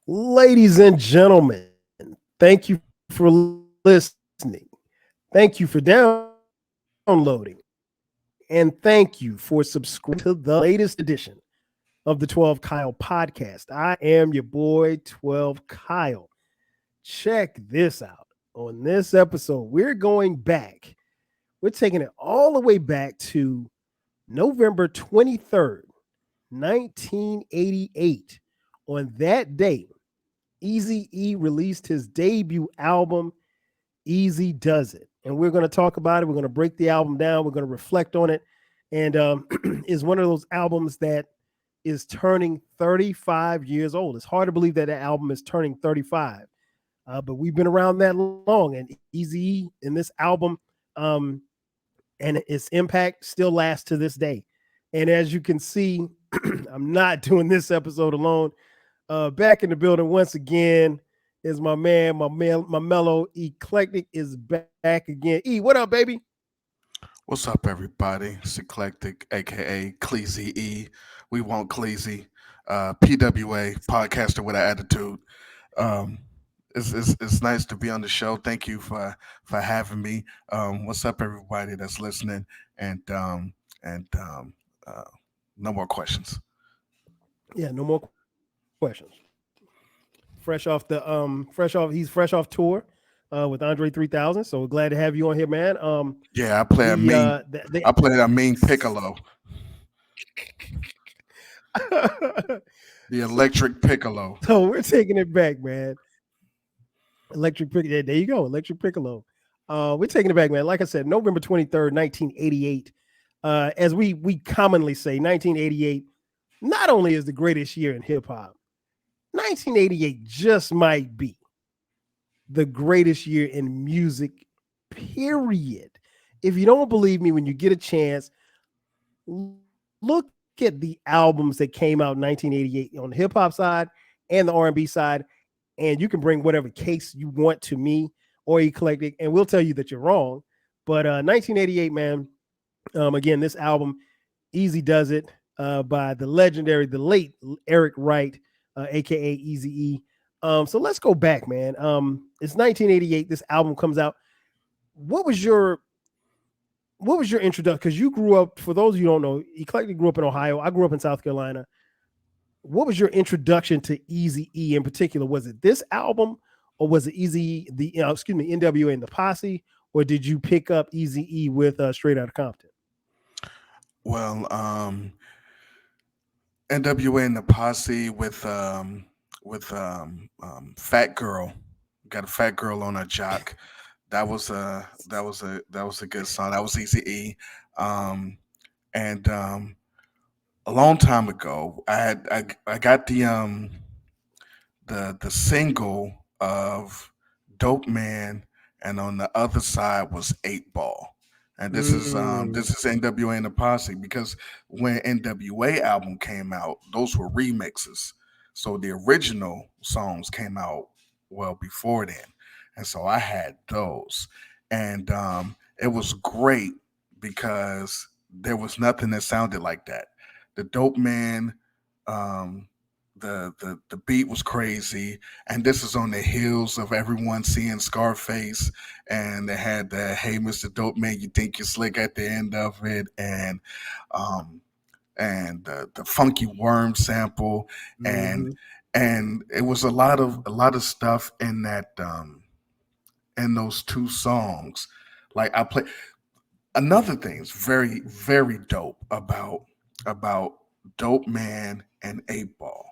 Ladies and gentlemen, thank you for listening. Thank you for downloading. And thank you for subscribing to the latest edition of the 12 Kyle podcast. I am your boy, 12 Kyle. Check this out. On this episode, we're going back. We're taking it all the way back to November 23rd, 1988. On that day, Eazy E released his debut album, Eazy Duz It. And we're going to talk about it. We're going to break the album down. We're going to reflect on it. And is one of those albums that is turning 35 years old. It's hard to believe that album is turning 35. But we've been around that long. And Eazy E in this album um, and its impact still lasts to this day. And as you can see, I'm not doing this episode alone. Back in the building once again is my man, my mellow eclectic is back again. E, what up, baby? What's up, everybody? It's eclectik, aka Eazy E. We want Cleasy. PWA, podcaster with an attitude. Um, it's nice to be on the show. Thank you for having me. What's up, everybody that's listening? And uh, no more questions. Yeah, no more questions. He's fresh off tour with Andre 3000. So glad to have you on here, man. Yeah, I play a The mean. the I play a mean piccolo, the electric piccolo. so we're taking it back, man. Electric Piccolo. There you go, Electric Piccolo. We're taking it back, man. Like I said, November 23rd, 1988. As we commonly say, 1988 not only is the greatest year in hip hop, 1988 just might be the greatest year in music, period. If you don't believe me, when you get a chance, look at the albums that came out in 1988 on the hip hop side and the R&B side, and you can bring whatever case you want to me or eclectic, and we'll tell you that you're wrong. But 1988, man. Again, this album, Easy Does It, by the legendary, the late Eric Wright, aka Easy E. So let's go back, man. It's 1988. This album comes out. What was your what was your introduction? Because you grew up. For those of you who don't know, Eclectic grew up in Ohio. I grew up in South Carolina. What was your introduction to Easy E in particular? Was it this album, or was it Easy the excuse me NWA and the Posse, or did you pick up Easy E with Straight Outta Compton? Well, NWA and the Posse with Fat Girl. Got a fat girl on a jock. That was a good song. That was Easy E. Um, and A long time ago, I got the single of Dope Man, and on the other side was Eight Ball. And Mm, this is NWA and the Posse, because when NWA album came out, those were remixes. So the original songs came out well before then, and so I had those, and it was great because there was nothing that sounded like that. The Dope Man, um, the beat was crazy, and this is on the heels of everyone seeing Scarface, and they had the "Hey, Mr. Dope Man, you think you're slick" at the end of it, um, and the funky worm sample, and mhm. and it was a lot of stuff in that in those two songs. Like I play another thing is very very dope about Dope Man and Eight Ball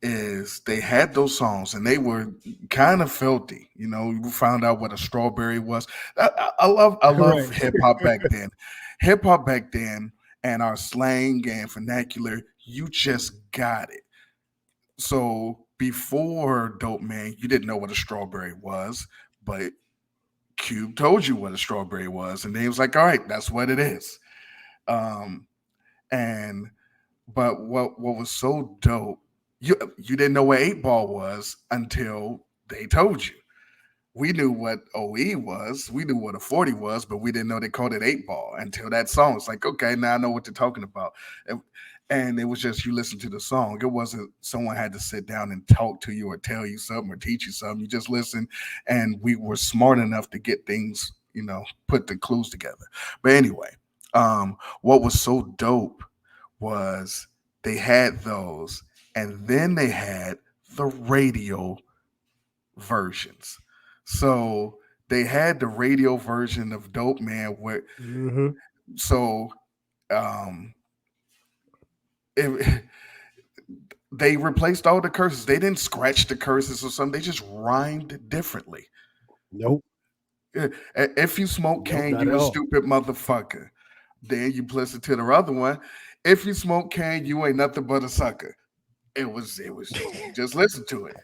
is they had those songs and they were kind of filthy. You know, you found out what a strawberry was. I love Right. hip hop back then. Hip hop back then and our slang and vernacular, you just got it. So before Dope Man, you didn't know what a strawberry was, but Cube told you what a strawberry was, and then he was like, "All right, that's what it is." Um, and But what was so dope, you didn't know what Eight Ball was until they told you. We knew what OE was, we knew what a 40 was, but we didn't know they called it Eight Ball until that song. It's like, okay, now I know what they're talking about. And, and it was just you listen to the song. It wasn't someone had to sit down and talk to you or tell you something or teach you something. You just listen, and we were smart enough to get things, put the clues together. But anyway, what was so dope was they had those, and then they had the radio versions. So they had the radio version of Dope Man where Mm-hmm. so um it, they replaced all the curses. They didn't scratch the curses or something. They just rhymed differently. Nope. If you smoke Nope. cane, Not at you a all. stupid motherfucker. Then you listen to the other one. If you smoke cane, you ain't nothing but a sucker. It was you just listen to it,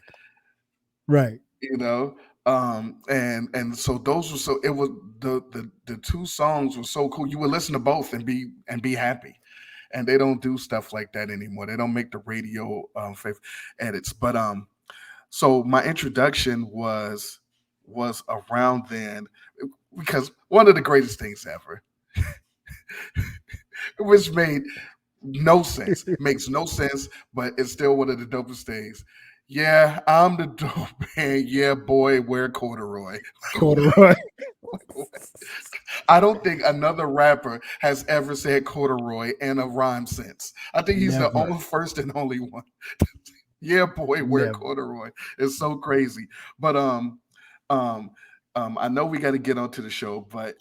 Right. you know. And so those were so it was the two songs were so cool. You would listen to both and be happy. And they don't do stuff like that anymore. They don't make the radio edits. But so my introduction was around then because one of the greatest things ever, which made no sense, makes no sense, but it's still one of the dopest things. Yeah, I'm the dope man. Yeah, boy, wear corduroy. Corduroy. I don't think another rapper has ever said corduroy in a rhyme since. I think he's the Never. only first and only one. Yeah, boy, wear Never. corduroy. It's so crazy. But um, I know we got to get onto the show, but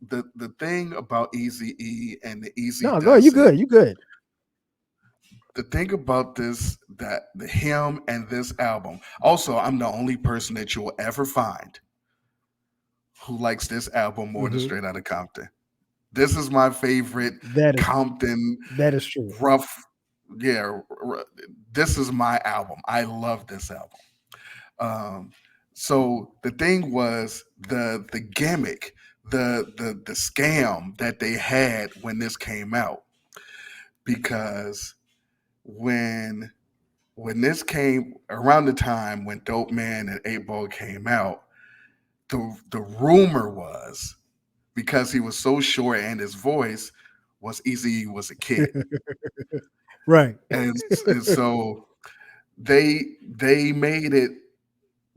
the thing about Easy E and the Easy No, go ahead. You Does It, good. You good. the thing about this that the him and this album. Also, I'm the only person that you'll ever find who likes this album more than Mm-hmm. Straight Outta Compton. This is my favorite That is Compton that is true. rough. Yeah, this is my album. I love this album. Um, so the thing was the gimmick, the scam that they had when this came out, because when this came around the time when Dope Man and 8 Ball came out, the rumor was because he was so short and his voice was Easy was a kid, Right. and so they made it.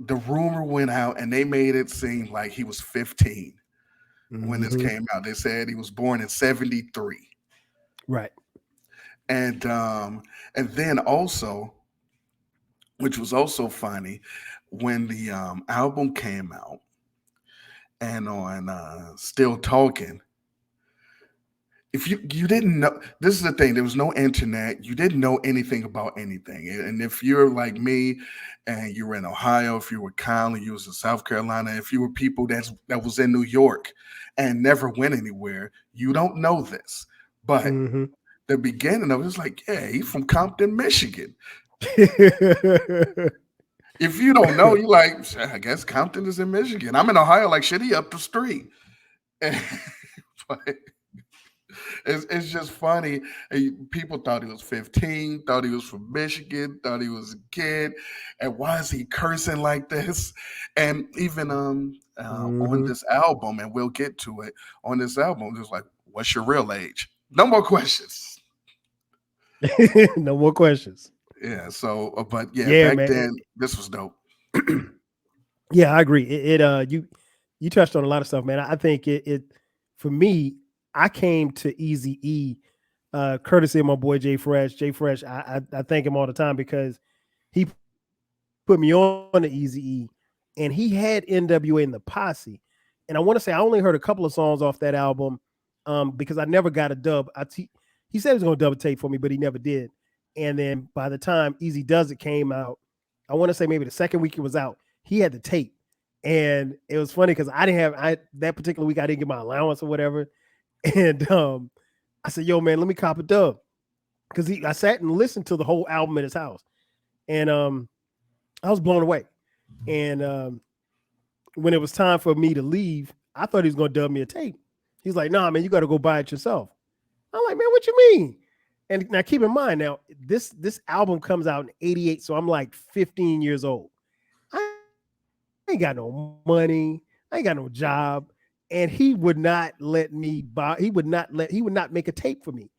The rumor went out and they made it seem like he was 15 when this Mm-hmm. came out. They said he was born in 73. Right. And then also, which was also funny, when the album came out and on Still Talking, if you didn't know, this is the thing, there was no internet, you didn't know anything about anything. And if you're like me and you were in Ohio, if you were Conley, you was in South Carolina, if you were people that was in New York and never went anywhere, you don't know this. But Mm-hmm. the beginning of it was like, yeah, he's from Compton, Michigan. If you don't know, you like, "Shit, I guess Compton is in Michigan. I'm in Ohio, like shit, he up the street." But it's just funny. People thought he was 15, thought he was from Michigan, thought he was a kid, and why is he cursing like this? And even on Mm-hmm. this album, and we'll get to it on this album, just like, what's your real age? No more questions. No more questions. Yeah. So, but yeah, Yeah, back man. then this was dope. Yeah, I agree. You touched on a lot of stuff, man. I think it for me, I came to Easy E courtesy of my boy Jay Fresh. Jay Fresh, I thank him all the time because he put me on to Easy E, and he had NWA in the Posse. And I want to say I only heard a couple of songs off that album, because I never got a dub. He said he was going to double tape for me, but he never did. And then by the time Easy Does It came out, I want to say maybe the second week it was out, he had the tape. And it was funny because I didn't have I that particular week I didn't get my allowance or whatever. And I said, "Yo, man, let me cop a dub," because I sat and listened to the whole album at his house, and I was blown away. And when it was time for me to leave, I thought he was going to dub me a tape. He's like, "Nah, man, you got to go buy it yourself." I'm like, "Man, what you mean?" And now keep in mind, now this album comes out in '88, so I'm like 15 years old. I ain't got no money. I ain't got no job. And he would not let me buy, he would not make a tape for me.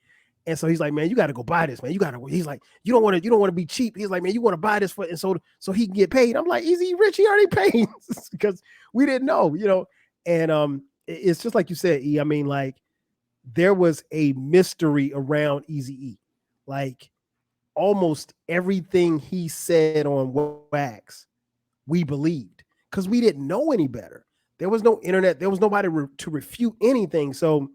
And so he's like, man, you got to go buy this, man. You got to. He's like, you don't want to be cheap. He's like, man, you want to buy this for, and so he can get paid. I'm like, Easy Rich, he already paid because we didn't know. And it's just like you said, E. I mean, like there was a mystery around Easy E, like almost everything he said on wax, we believed because we didn't know any better. There was no internet. There was nobody to refute anything. So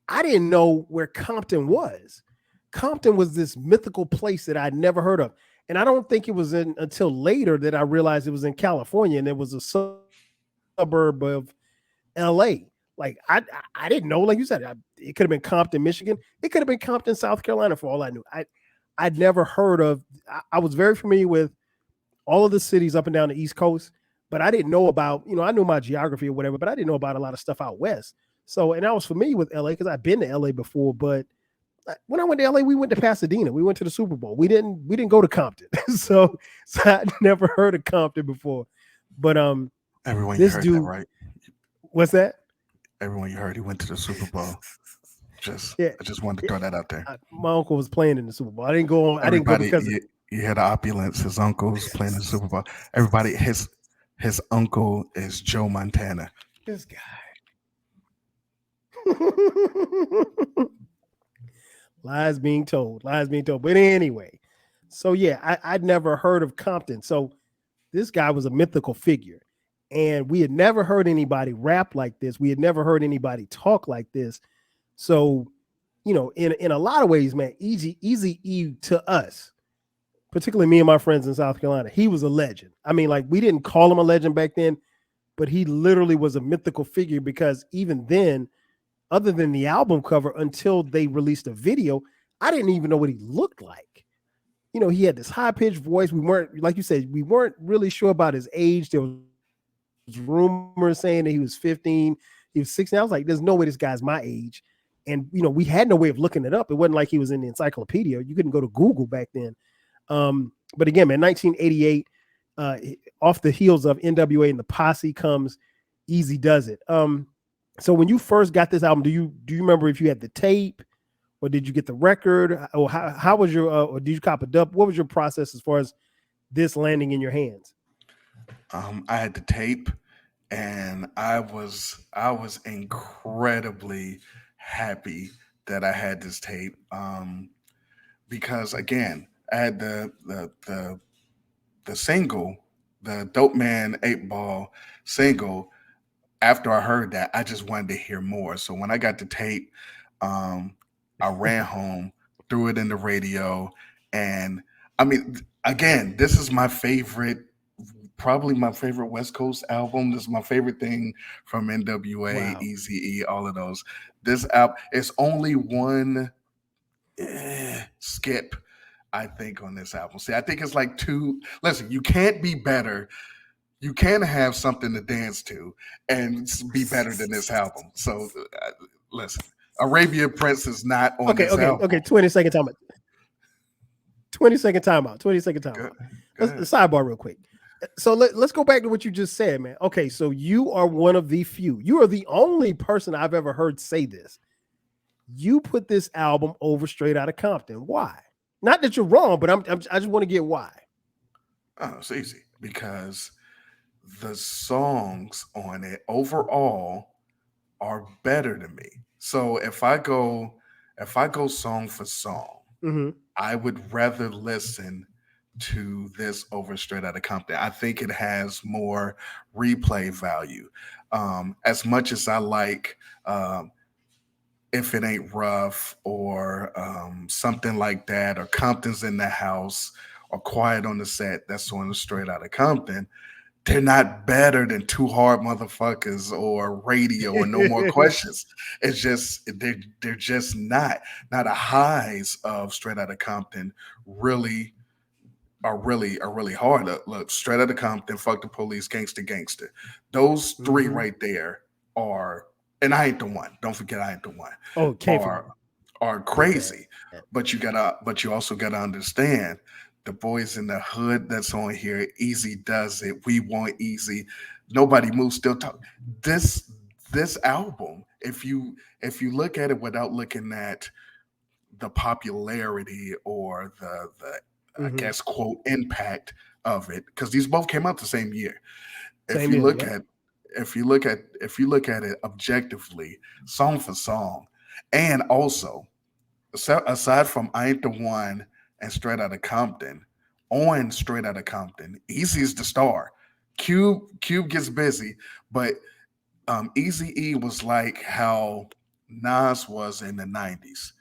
I didn't know where Compton was. Compton was this mythical place that I'd never heard of. And I don't think it was until later that I realized it was in California and it was a suburb of LA. Like I didn't know, like you said, it could have been Compton, Michigan. It could have been Compton, South Carolina for all I knew. I'd never heard of, I was very familiar with all of the cities up and down the East Coast, but I didn't know about, I knew my geography or whatever, but I didn't know about a lot of stuff out West. So, and I was familiar with LA because I've been to LA before, but when I went to LA, we went to Pasadena. We went to the Super Bowl. We didn't go to Compton. so I'd never heard of Compton before. But Everyone, you this heard that dude, right? what's that? Everyone, you heard he went to the Super Bowl. Just, Yeah, I just wanted to yeah. throw that out there. My uncle was playing in the Super Bowl. I didn't go on. I didn't go Everybody, because of you hear the opulence. His uncle's playing in the Super Bowl. Everybody, his uncle is Joe Montana. this guy. Lies being told. Lies being told. But anyway, so yeah, I'd never heard of Compton. So this guy was a mythical figure. And we had never heard anybody rap like this. We had never heard anybody talk like this. So, in a lot of ways, man, Easy E to us, particularly me and my friends in South Carolina, he was a legend. I mean, like we didn't call him a legend back then, but he literally was a mythical figure because even then, other than the album cover, until they released a video, I didn't even know what he looked like. He had this high pitched voice. We weren't, like you said, we weren't really sure about his age. There was rumors saying that he was 15, he was 16. I was like, there's no way this guy's my age. And we had no way of looking it up. It wasn't like he was in the encyclopedia. You couldn't go to Google back then. But again, man, 1988, off the heels of NWA and the Posse comes Eazy Duz It. So when you first got this album, do you remember if you had the tape or did you get the record or how was your or did you cop a dub? What was your process as far as this landing in your hands? I had the tape, and I was incredibly happy that I had this tape. Because again, I had the single, the Dope Man 8 Ball single. After I heard that, I just wanted to hear more. So when I got the tape, um, I ran home, threw it in the radio, and I mean, again, this is my favorite, probably my favorite West Coast album. This is my favorite thing from NWA, Wow. Eazy E, all of those. This album, it's only one skip, I think, on this album. See, I think it's like two. Listen, you can't be better. You can have something to dance to and be better than this album. So, listen, Arabia Prince is not on Okay, this okay, album. okay. 20-second time. 20-second timeout. 20-second Good, timeout. Let's good. sidebar real quick. So let's go back to what you just said, man. Okay, so you are one of the few. You are the only person I've ever heard say this. You put this album over Straight Outta Compton. Why? Not that you're wrong, but I just want to get why. Oh, it's easy because the songs on it overall are better to me. So if I go song for song, Mm-hmm. I would rather listen to this over Straight Outta Compton. I think it has more replay value. As much as I like If It Ain't Rough or something like that, or Compton's in the House or Quiet on the Set, that's on the Straight Outta Compton, they're not better than Two Hard Motherfuckers or Radio or No More Questions. It's just they're just not. Now the highs of Straight Outta Compton really are really hard. Look, Straight Outta Compton, Fuck the Police, Gangsta Gangsta. Those three Mm-hmm. right there are, and I ain't the one. Don't forget I ain't the one. Oh, can't forget Are are that. crazy. But you also gotta understand the boys in the hood that's on here. Easy does it. We want easy. Nobody moves. Still talk. This this album, if you look at it without looking at the popularity or the I Hmm. guess quote impact of it, because these both came out the same year. If Same you year. look Yep. at if you look at it objectively, song for song, and also aside from I Ain't the One and Straight Outta Compton, on Straight Outta Compton, Easy is the star. Cube gets busy, but Easy E was like how Nas was in the '90s.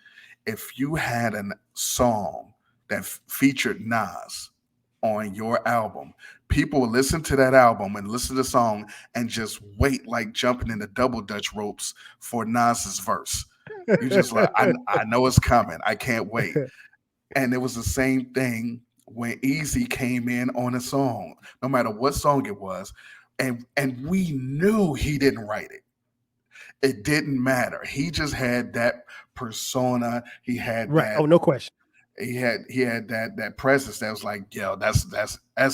If you had a song that featured Nas on your album, people would listen to that album and listen to the song and just wait like jumping in the double dutch ropes for Nas's verse. You just like, I know it's coming. I can't wait. And it was the same thing when Easy came in on a song, no matter what song it was, and we knew he didn't write it. It didn't matter. He just had that persona. He had Right. that. Oh, no question. He had that presence that was like, yo, that's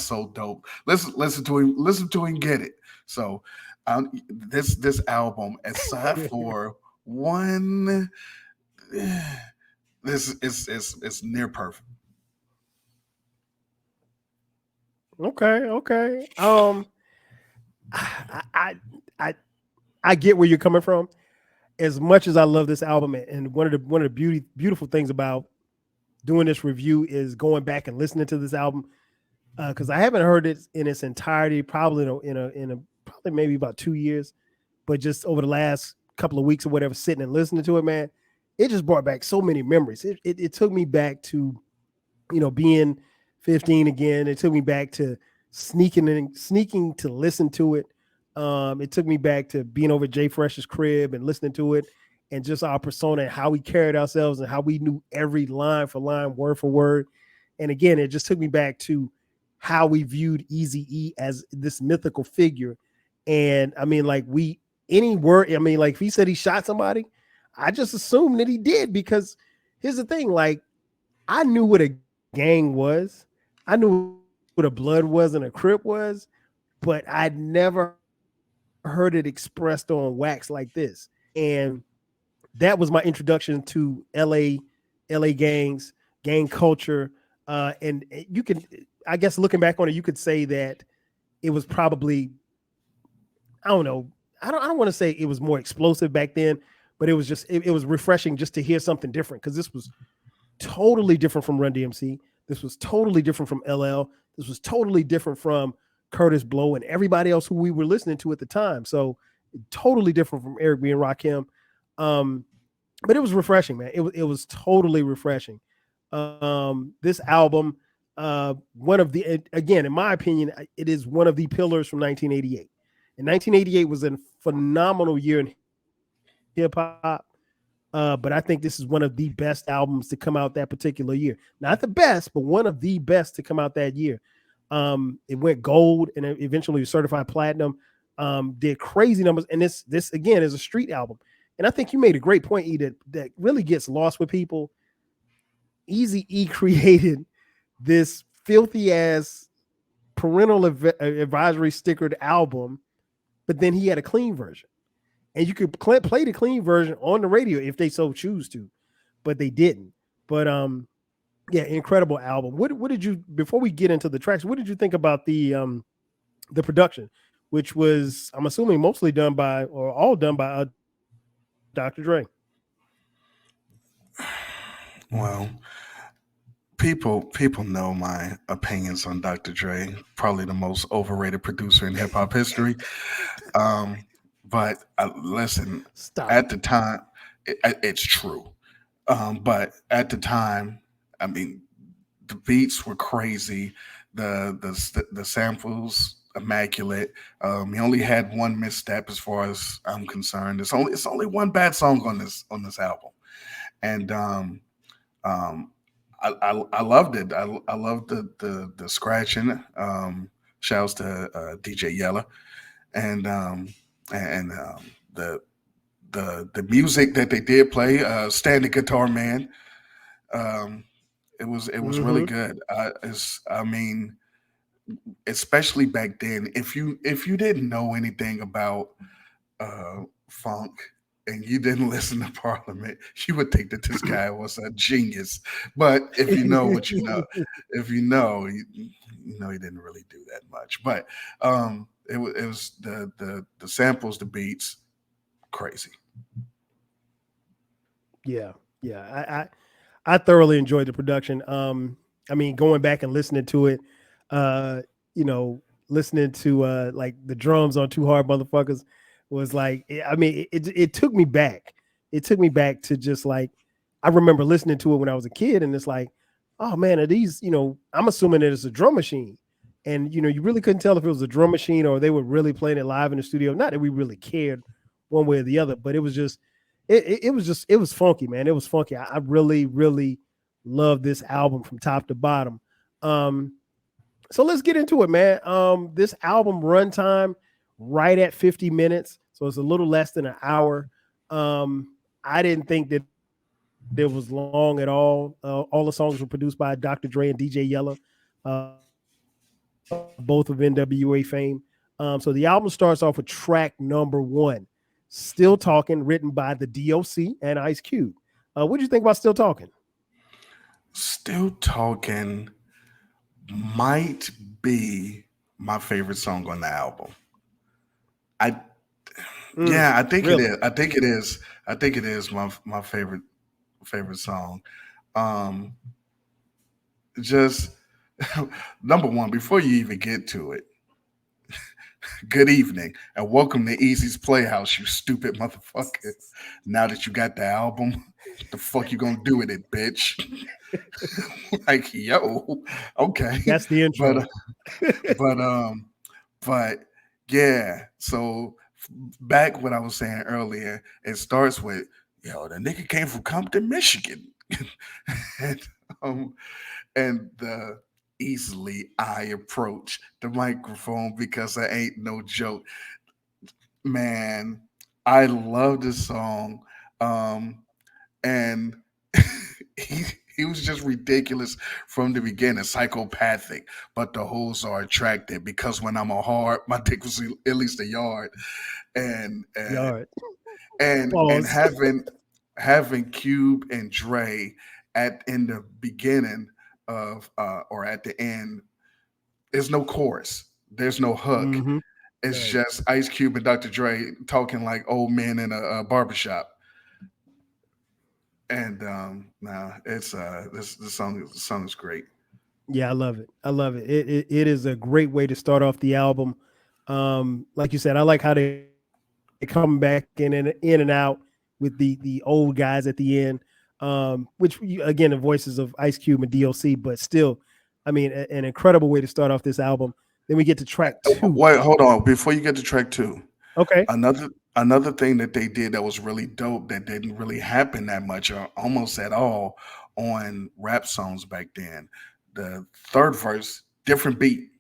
so dope. Listen to him get it. So, this album, aside for one, this is near perfect. Okay. Okay. I, I I I get where you're coming from. As much as I love this album, and one of the beautiful things about doing this review is going back and listening to this album, because I haven't heard it in its entirety, probably in a probably maybe about 2 years, but just over the last couple of weeks or whatever, sitting and listening to it, man, it just brought back so many memories. It took me back to being 15 again. It took me back to sneaking to listen to it. It took me back to being over at Jay Fresh's crib and listening to it, and just our persona and how we carried ourselves and how we knew every line for line, word for word. And again, it just took me back to how we viewed Eazy E as this mythical figure. And I mean, like, any word, I mean, like, if he said he shot somebody, I just assumed that he did, because here's the thing, like, I knew what a gang was. I knew what a blood was and a crip was, but I'd never heard it expressed on wax like this. And that was my introduction to LA gangs, gang culture. And you can, I guess, looking back on it, you could say that it was probably, I don't know, I don't want to say it was more explosive back then, but it was just, it was refreshing just to hear something different, because this was totally different from Run DMC. This was totally different from LL. This was totally different from Curtis Blow and everybody else who we were listening to at the time. So totally different from Eric B and Rakim. Um, but it was refreshing, man. It was totally refreshing. This album, one of the, again, in my opinion, it is one of the pillars from 1988. And 1988 was a phenomenal year in hip hop. But I think this is one of the best albums to come out that particular year. Not the best, but one of the best to come out that year. It went gold and it eventually was certified platinum. Did crazy numbers, and this again is a street album. And I think you made a great point, E, that really gets lost with people. Easy E created this filthy ass parental advisory stickered album, but then he had a clean version, and you could play the clean version on the radio if they so choose to, but they didn't. But yeah, incredible album. What did you, before we get into the tracks? What did you think about the production, which was, I'm assuming, mostly done by, or all done by, Dr. Dre? Well, people know my opinions on Dr. Dre, probably the most overrated producer in hip hop history. Um, but listen, Stop it. at the time, it's true. But at the time, I mean, the beats were crazy, the samples immaculate. He only had one misstep as far as I'm concerned. It's only one bad song on this album, and um, I loved it. I loved the scratching. Shouts to DJ Yella and the the music that they did play. Standing Guitar Man. Um, it was really Mm-hmm. good. I mean, especially back then, if you didn't know anything about funk, and you didn't listen to Parliament, you would think that this guy was a genius. But if you know what you know, if you know, you know he didn't really do that much. But it was the samples, the beats, crazy. Yeah, yeah. I thoroughly enjoyed the production. I mean, going back and listening to it, uh, listening to like the drums on Two Hard Motherfuckers was like, I mean, it took me back. It took me back to just like I remember listening to it when I was a kid, and it's like, oh man, are these? I'm assuming that it's a drum machine, and you really couldn't tell if it was a drum machine or they were really playing it live in the studio. Not that we really cared one way or the other, but it was just it was funky, man. It was funky. I really, really love this album from top to bottom. Um, so let's get into it, man. This album runtime right at 50 minutes, so it's a little less than an hour. I didn't think that it was long at all. All the songs were produced by Dr. Dre and DJ Yella, both of NWA fame. So the album starts off with track number one, "Still Talking," written by the DOC and Ice Cube. What did you think about "Still Talking"? Still talking might be my favorite song on the album. I Yeah, I think it Really? is. I think it is. I think it is my favorite song. Um, just number one, before you even get to it, good evening and welcome to Easy's Playhouse, you stupid motherfucker. Now that you got the album, the fuck you gonna do with it, bitch? Like, yo, okay, That's the but intro. but but yeah. So back what I was saying earlier, it starts with, yo, the nigga came from Compton, Michigan, and um, and the easily I approach the microphone because I ain't no joke. Man, I love this song. Um, and he he was just ridiculous from the beginning, psychopathic. But the hoes are attracted because when I'm a hard, my dick was at least a yard, and and Yard. and Pause. having Cube and Dre at in the beginning of or at the end, there's no chorus, there's no hook. Mm-hmm. It's Right. just Ice Cube and Dr. Dre talking like old men in a barbershop. And nah, it's this song is great. Yeah, I love it. I love it. It is a great way to start off the album. Like you said, I like how they come back in and out with the old guys at the end. Again, the voices of Ice Cube and DOC, but still, I mean, an incredible way to start off this album. Then we get to track two. Wait, hold on. Before you get to track two, Okay. another thing that they did that was really dope that didn't really happen that much or almost at all on rap songs back then. The third verse, different beat.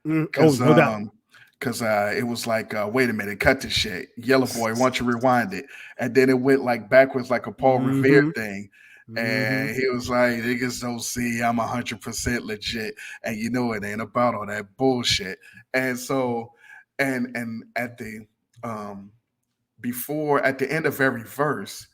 Oh, Cause no doubt. it was like wait a minute, cut this shit. Yellow Boy, why don't you rewind it? And then it went like backwards like a Paul Revere Mm-hmm. thing. Mm-hmm. And he was like, niggas don't see I'm 100% legit. And you know it ain't about all that bullshit. And so and at the um before at the end of every verse,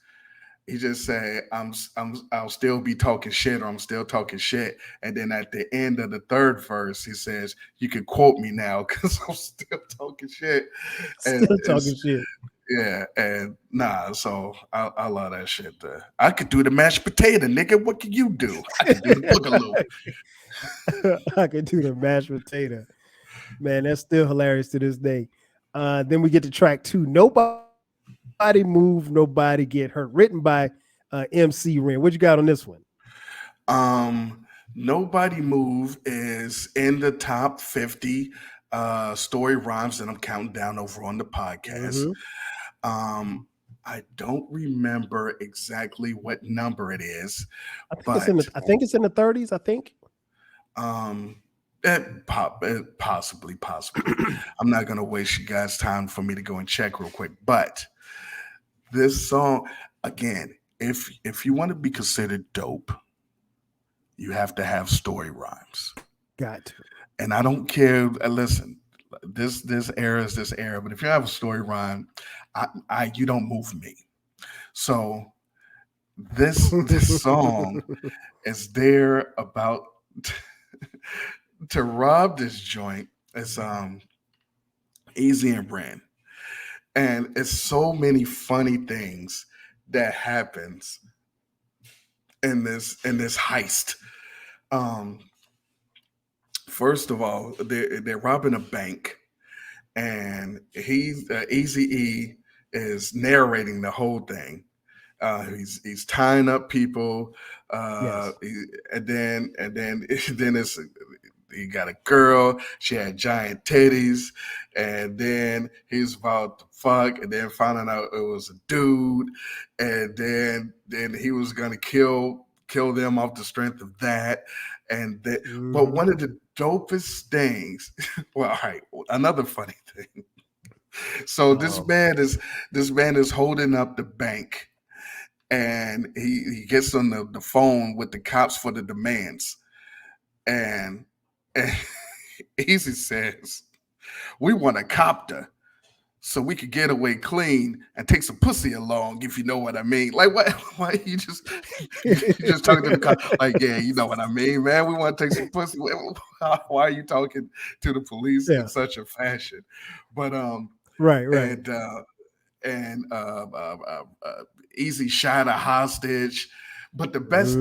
he just said, I'll still be talking shit, or I'm still talking shit. And then at the end of the third verse, he says, you can quote me now because I'm still talking shit. And Still talking it's shit. yeah, and nah, so I love that shit. I could do the mashed potato, nigga. What can you do? I can do the boogaloo. I can do the mashed potato. Man, that's still hilarious to this day. Then we get to track two. Nobody move, nobody get hurt. Written by MC Ren. What you got on this one? Nobody Move is in the top 50 story rhymes that I'm counting down over on the podcast. Mm-hmm. Um, I don't remember exactly what number it is, but I think it's in the 30s. I think. um, possibly. I'm not gonna waste you guys' time for me to go and check real quick. But this song, again, if you want to be considered dope, you have to have story rhymes. Got to. And I don't care. Listen, This era is this era. But if you have a story rhyme, I you don't move me. So this song is there about to rob this joint. It's Easy and Brand, and it's so many funny things that happens in this heist. Um, First of all, they're robbing a bank, and Easy E is narrating the whole thing. He's tying up people, uh, Yes. he- and then then it's he got a girl. She had giant titties, and then he's about to fuck, and then finding out it was a dude, and then he was gonna kill them off the strength of that, but Hmm. one of the dopest things. Well, all right, another funny thing. So Oh, this man is holding up the bank, and he gets on the phone with the cops for the demands, and Easy says, "We want a copter so we could get away clean and take some pussy along, if you know what I mean." Like, what? Why you just you just talking to the cop? Like, yeah, you know what I mean, man. We want to take some pussy. Why are you talking to the police in yeah. such a fashion? But Right. Right. and and Easy shot a hostage. But Hmm. the best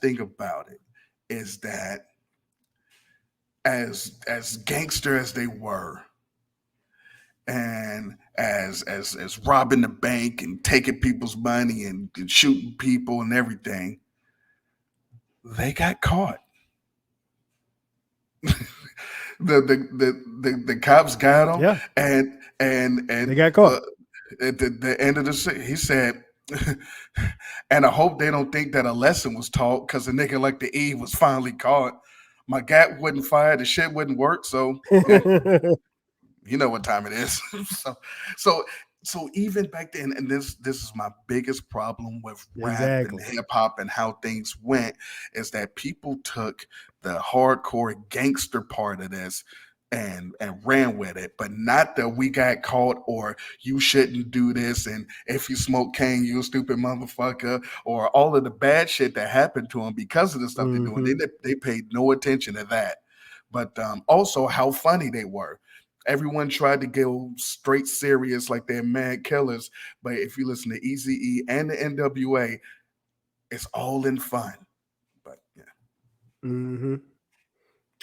thing about it is that as gangster as they were, and as robbing the bank and taking people's money and shooting people and everything, they got caught. The cops got them, Yeah. and They got caught. at the end of he said, and I hope they don't think that a lesson was taught because a nigga like the E was finally caught. My gap wouldn't fire, the shit wouldn't work, so yeah, you know what time it is. so so so even back then, and this is my biggest problem with rap and Exactly. hip hop and how things went, is that people took the hardcore gangster part of this and ran with it, but not that we got caught, or you shouldn't do this, and if you smoke cane, you a stupid motherfucker, or all of the bad shit that happened to them because of the stuff they're doing. Hmm. They paid no attention to that. But also how funny they were. Everyone tried to go straight serious like they're mad killers, but if you listen to Eazy E and the NWA, it's all in fun. But yeah, Hmm.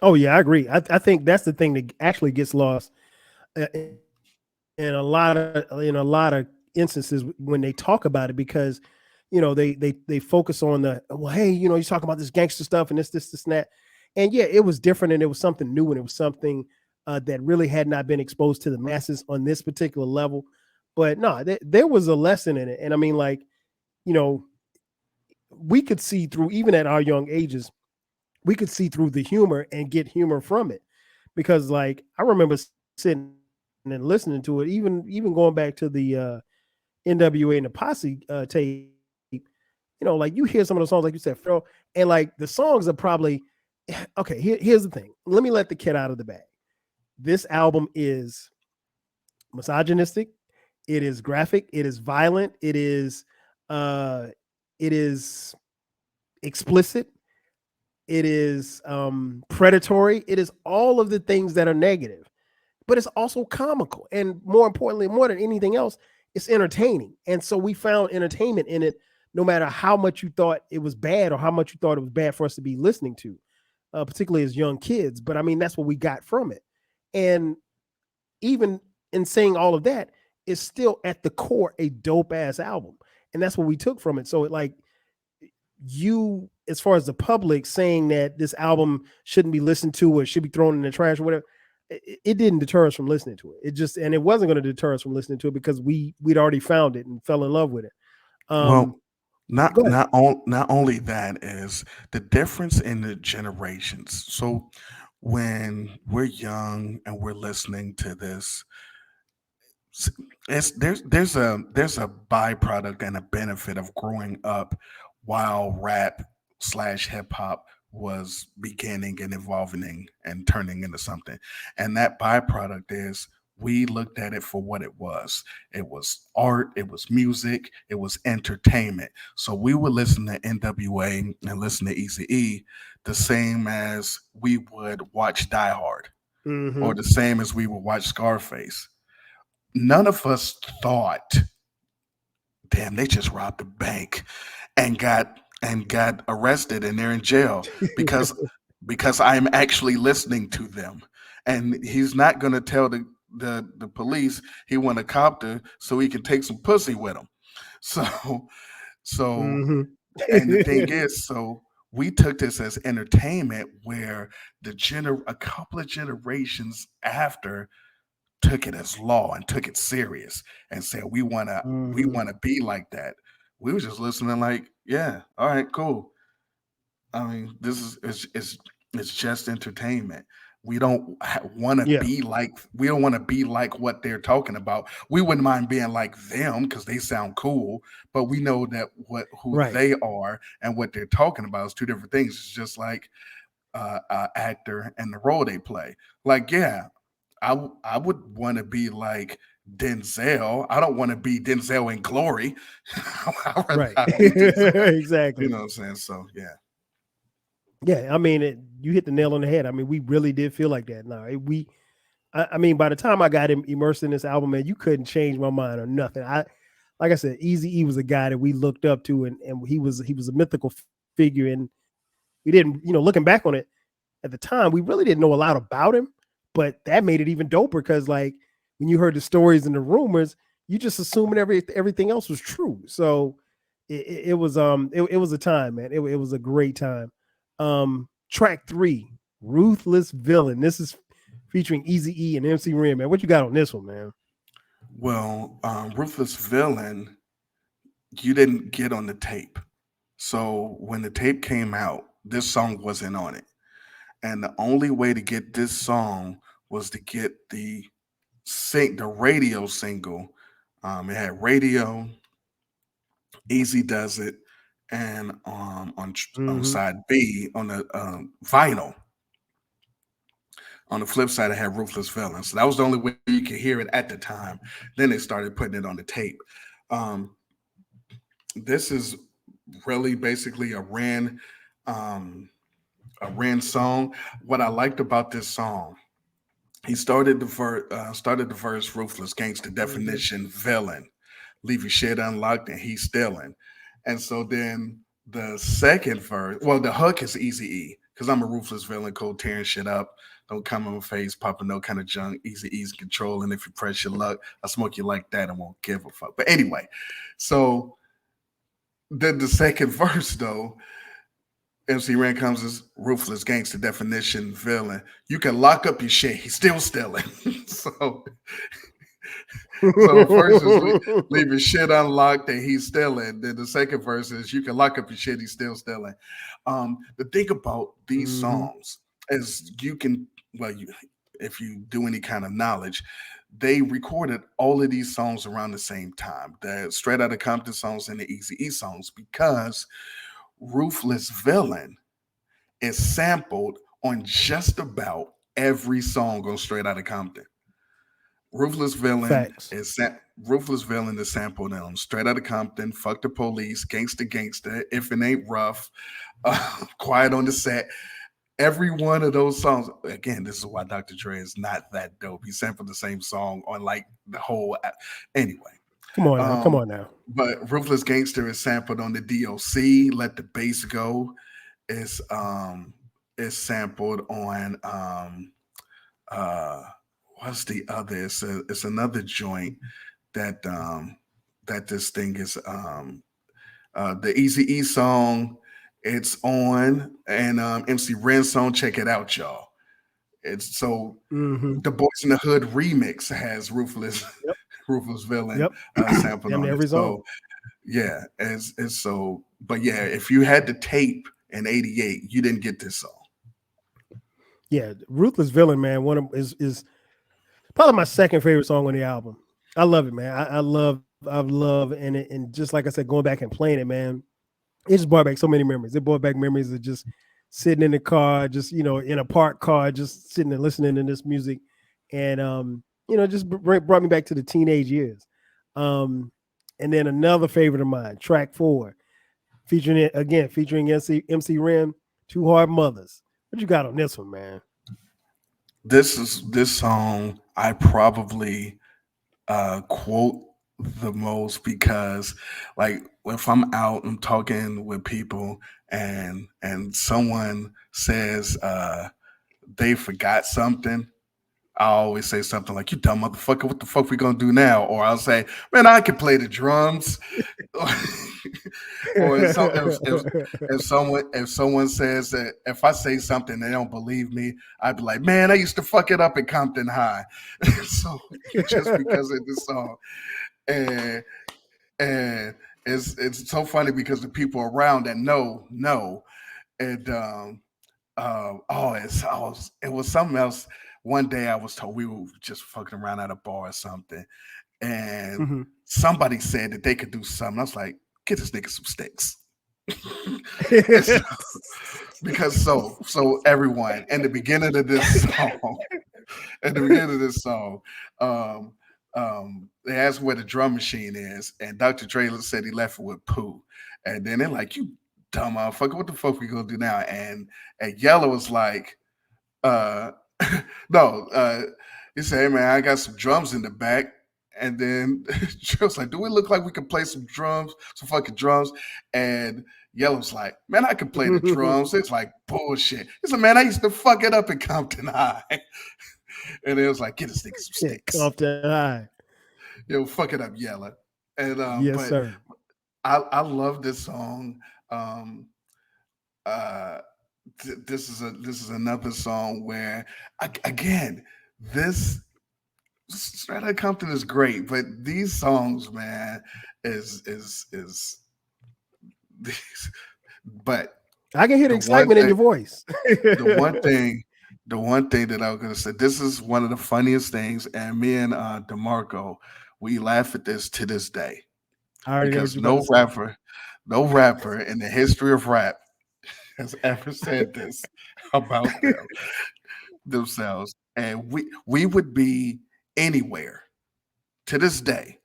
Oh yeah, I agree. I think that's the thing that actually gets lost in a lot of instances when they talk about it, because they focus on the, well, hey, you're talking about this gangster stuff and this and that, and yeah, it was different and it was something new and it was something that really had not been exposed to the masses on this particular level. But no, there was a lesson in it, and I mean, like, you know we could see through, even at our young ages, we could see through the humor and get humor from it, because like I remember sitting and listening to it, even going back to the NWA and the Posse tape. Like you hear some of the songs, like you said, Pharaoh, and like the songs are probably okay. Here's the thing. Let me let the cat out of the bag. This album is misogynistic. It is graphic. It is violent. Uh, it is explicit. It is predatory. It is all of the things that are negative, but it's also comical. And more importantly, more than anything else, it's entertaining. And so we found entertainment in it, no matter how much you thought it was bad or how much you thought it was bad for us to be listening to, particularly as young kids. But I mean, that's what we got from it. And even in saying all of that, it's still at the core a dope ass album. And that's what we took from it. So it, like, you, as far as the public saying that this album shouldn't be listened to or should be thrown in the trash or whatever, it didn't deter us from listening to it. It just, and it wasn't going to deter us from listening to it because we'd already found it and fell in love with it. um well, not Go ahead. not only that is the difference in the generations. So when we're young and we're listening to this, s- there's a byproduct and a benefit of growing up while rap slash hip hop was beginning and evolving and turning into something. And that byproduct is we looked at it for what it was. It was art, it was music, it was entertainment. So we would listen to NWA and listen to Eazy E the same as we would watch Die Hard or Mm-hmm. the same as we would watch Scarface. None of us thought, damn, they just robbed the bank and got arrested and they're in jail because I'm actually listening to them. And he's not gonna tell the police he want a copter so he can take some pussy with him. So so Mm-hmm. and the thing is, so we took this as entertainment where a couple of generations after took it as law and took it serious and said we Mm-hmm. wanna be like that. We were just listening like, yeah, all right, cool. I mean, this is it's just entertainment. We don't want to Yeah. be like we don't want to be like what they're talking about. We wouldn't mind being like them because they sound cool, but we know that what who Right. they are and what they're talking about is two different things. It's just like actor and the role they play. Like, yeah, I would want to be like Denzel. I don't want to be Denzel in Glory. Right. I'd be Denzel. You Exactly. know what I'm saying? So yeah. Yeah. I mean, you hit the nail on the head. I mean, we really did feel like that. No, I mean, by the time I got immersed in this album, man, you couldn't change my mind or nothing. Like I said, Easy E was a guy that we looked up to, and he was a mythical figure, and we didn't, looking back on it at the time, we really didn't know a lot about him, but that made it even doper because, like, when you heard the stories and the rumors, you just assuming everything else was true. So it was a time, man. It was a great time. Track three, Ruthless Villain. This is featuring Easy E and MC Ren, man. What you got on this one, man? Well, Ruthless Villain, you didn't get on the tape. So when the tape came out, this song wasn't on it. And the only way to get this song was to get the radio single. It had radio, Easy Does It, and on Mm-hmm. side B on the vinyl. On the flip side, it had Ruthless Villain. So that was the only way you could hear it at the time. Then they started putting it on the tape. Um, this is really basically um, a Ren song. What I liked about this song, he started the verse "Ruthless Gangster Mm-hmm. definition villain, leave your shit unlocked and he's stealing," and so then the second verse, well, the hook is Easy E because I'm a ruthless villain, cold tearing shit up. Don't come in my face, popping no kind of junk. Easy E's control, and if you press your luck, I smoke you like that and won't give a fuck. But anyway, so then the second verse though, MC Ren comes as ruthless gangster definition villain. You can lock up your shit, he's still stealing. So the first is leave his shit unlocked and he's stealing. Then the second verse is you can lock up your shit, he's still stealing. The thing about these Mm-hmm. songs is you can, well, if you do any kind of knowledge, they recorded all of these songs around the same time. The Straight Outta Compton songs and the Easy E songs because Ruthless Villain is sampled on just about every song on Straight Outta Compton. Ruthless Villain Facts. is Ruthless Villain is sampled on Straight Outta Compton, Fuck the Police, Gangsta Gangsta, If It Ain't Rough, Quiet on the Set. Every one of those songs. Again, this is why Dr. Dre is not that dope. He sampled the same song on like the whole. Anyway, Come on now. Come um, on now. but Ruthless Gangster is sampled on the DOC. Let the Bass Go is sampled on uh what's the other? It's another joint that that this thing is the Easy E song. It's on and MC Ren song. Check it out, y'all. It's so Mm-hmm. the Boys in the Hood remix has Ruthless Yep. Ruthless Villain Yep. sampled Damn on near it. every song. So yeah, it's so. But yeah, if you had the tape in '88, you didn't get this song. Yeah, Ruthless Villain, man. One of is probably my second favorite song on the album. I love it, man. I love, and just like I said, going back and playing it, man, it just brought back so many memories. It brought back memories of just sitting in the car, just in a parked car, just sitting and listening to this music, and just brought me back to the teenage years. Um, and then another favorite of mine, track 4, featuring MC Ren, Two Hard Mothers. What you got on this one, man? This song I probably quote the most because like if I'm out and talking with people and someone says they forgot something, I always say something like, "You dumb motherfucker, what the fuck we gonna do now?" Or I'll say, "Man, I can play the drums." Or if someone says that if I say something they don't believe me, I'd be like, "Man, I used to fuck it up in Compton High." So just because of this song, and and it's so funny because the people around that know, and it was something else. One day I was told we were just fucking around at a bar or something, and Mhm. somebody said that they could do something. I was like, get this nigga some sticks. And so- because so everyone in the beginning of this song, at the beginning of this song, um, they asked where the drum machine is, and Dr. Dre said he left it with Pooh. And then they're like, "You dumb motherfucker, what the fuck we gonna do now?" And Yellow was like, uh, "No," he said, "Hey man, I got some drums in the back." And then she was like, "Do we look like we can play some drums, some fucking drums?" And Yellow's like, "Man, I can play the drums." It's like bullshit. He said, "Man, I used to fuck it up in Compton High." And it was like, "Get this nigga some sticks." Compton High. Yo, fuck it up, Yella. And Yes, but sir. I love this song. Um, uh, this is another song where again this Straight Outta Compton is great, but these songs, man, is these. But I can hear the the one excitement in thing, your voice. the one thing, the one thing that I was gonna say, this is one of the funniest things, and me and Demarco, we laugh at this to this day I already know what because you're about to say. no rapper in the history of rap has ever said this about themselves, and we would be anywhere to this day,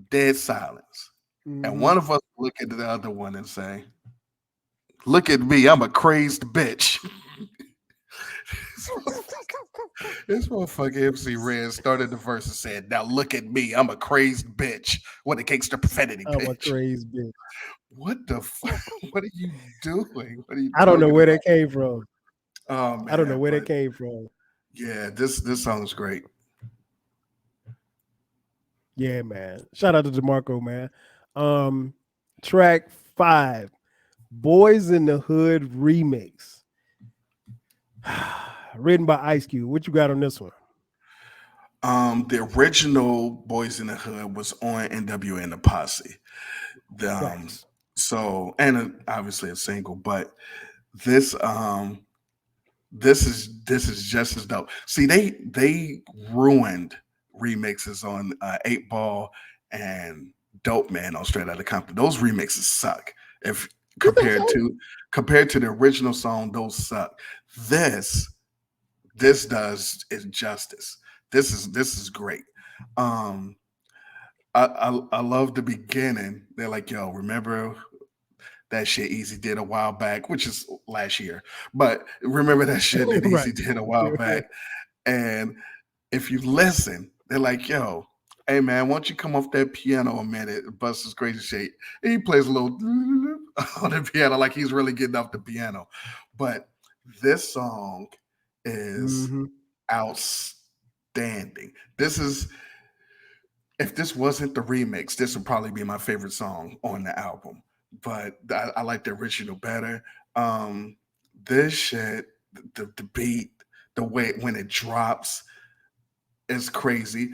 dead silence, and Hmm. one of us look at the other one and say, "Look at me, I'm a crazed bitch." This motherfucker MC Red started the verse and said, "Now look at me, I'm a crazed bitch with a gangster profanity I'm a bitch." crazy bitch. What the fuck? What are you doing? What are you I don't know talking where about? that came from. Oh I don't know man, where that but came from. yeah, this song is great. Yeah, man. Shout out to DeMarco, man. Um, track 5, Boys in the Hood remix. Written by Ice Cube. What you got on this one? The original Boys in the Hood was on NWA and the Posse. The, Facts. obviously a single, but this this is just as dope. See, they ruined remixes on 8 Ball and Dope Man on Straight Outta Compton. Those remixes suck. If You think compared so? to compared to the original song, those suck. This this does it justice. This is great. Um, I love the beginning. They're like, "Yo, remember that shit Easy did a while back," which is last year. But remember that shit that Right. Easy did a while back. And if you listen, they're like, "Yo, hey man, why don't you come off that piano a minute and bust this crazy shit?" And he plays a little on the piano like he's really getting off the piano. But this song is Hmm. outstanding. This is if this wasn't the remix, this would probably be my favorite song on the album. But I like the original better. Um, this shit, the beat, the way when it drops is crazy.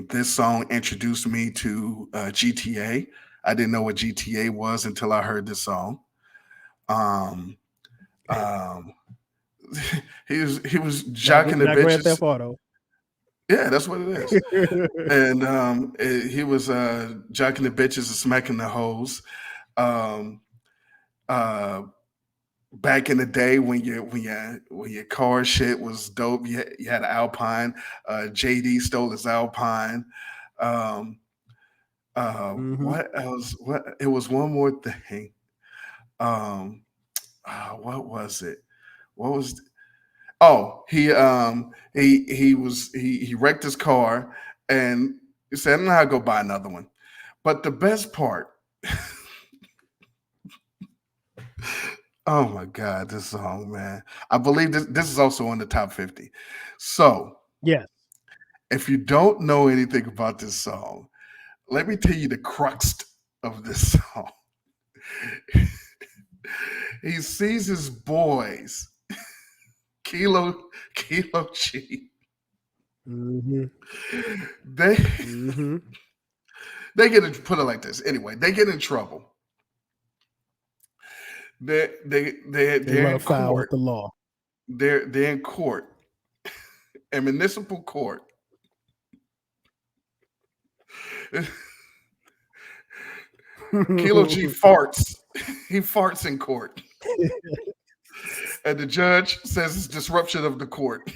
This song introduced me to GTA. I didn't know what GTA was until I heard this song. Um, um, he was Not, jocking the not Grand bitches. Theft Auto. Yeah, that's what it is. And he was jocking the bitches and smacking the hoes. Um, uh, back in the day when your car shit was dope. You had an Alpine. JD stole his Alpine. Um, Mm-hmm. what else? What it was one more thing. Um, what was it? What was? Oh, he wrecked his car and he said, "I'm not gonna go buy another one." But the best part, oh my god, this song, man! I believe this is also on the top 50. So Yes. if you don't know anything about this song, let me tell you the crux of this song. He sees his boys, Kilo Kilo G. Mm-hmm. They Mm-hmm. they get in, put it like this. Anyway, they get in trouble. They They're run in afoul with court. the law. They're in court, in municipal court. Kilo G farts. He farts in court, and the judge says it's disruption of the court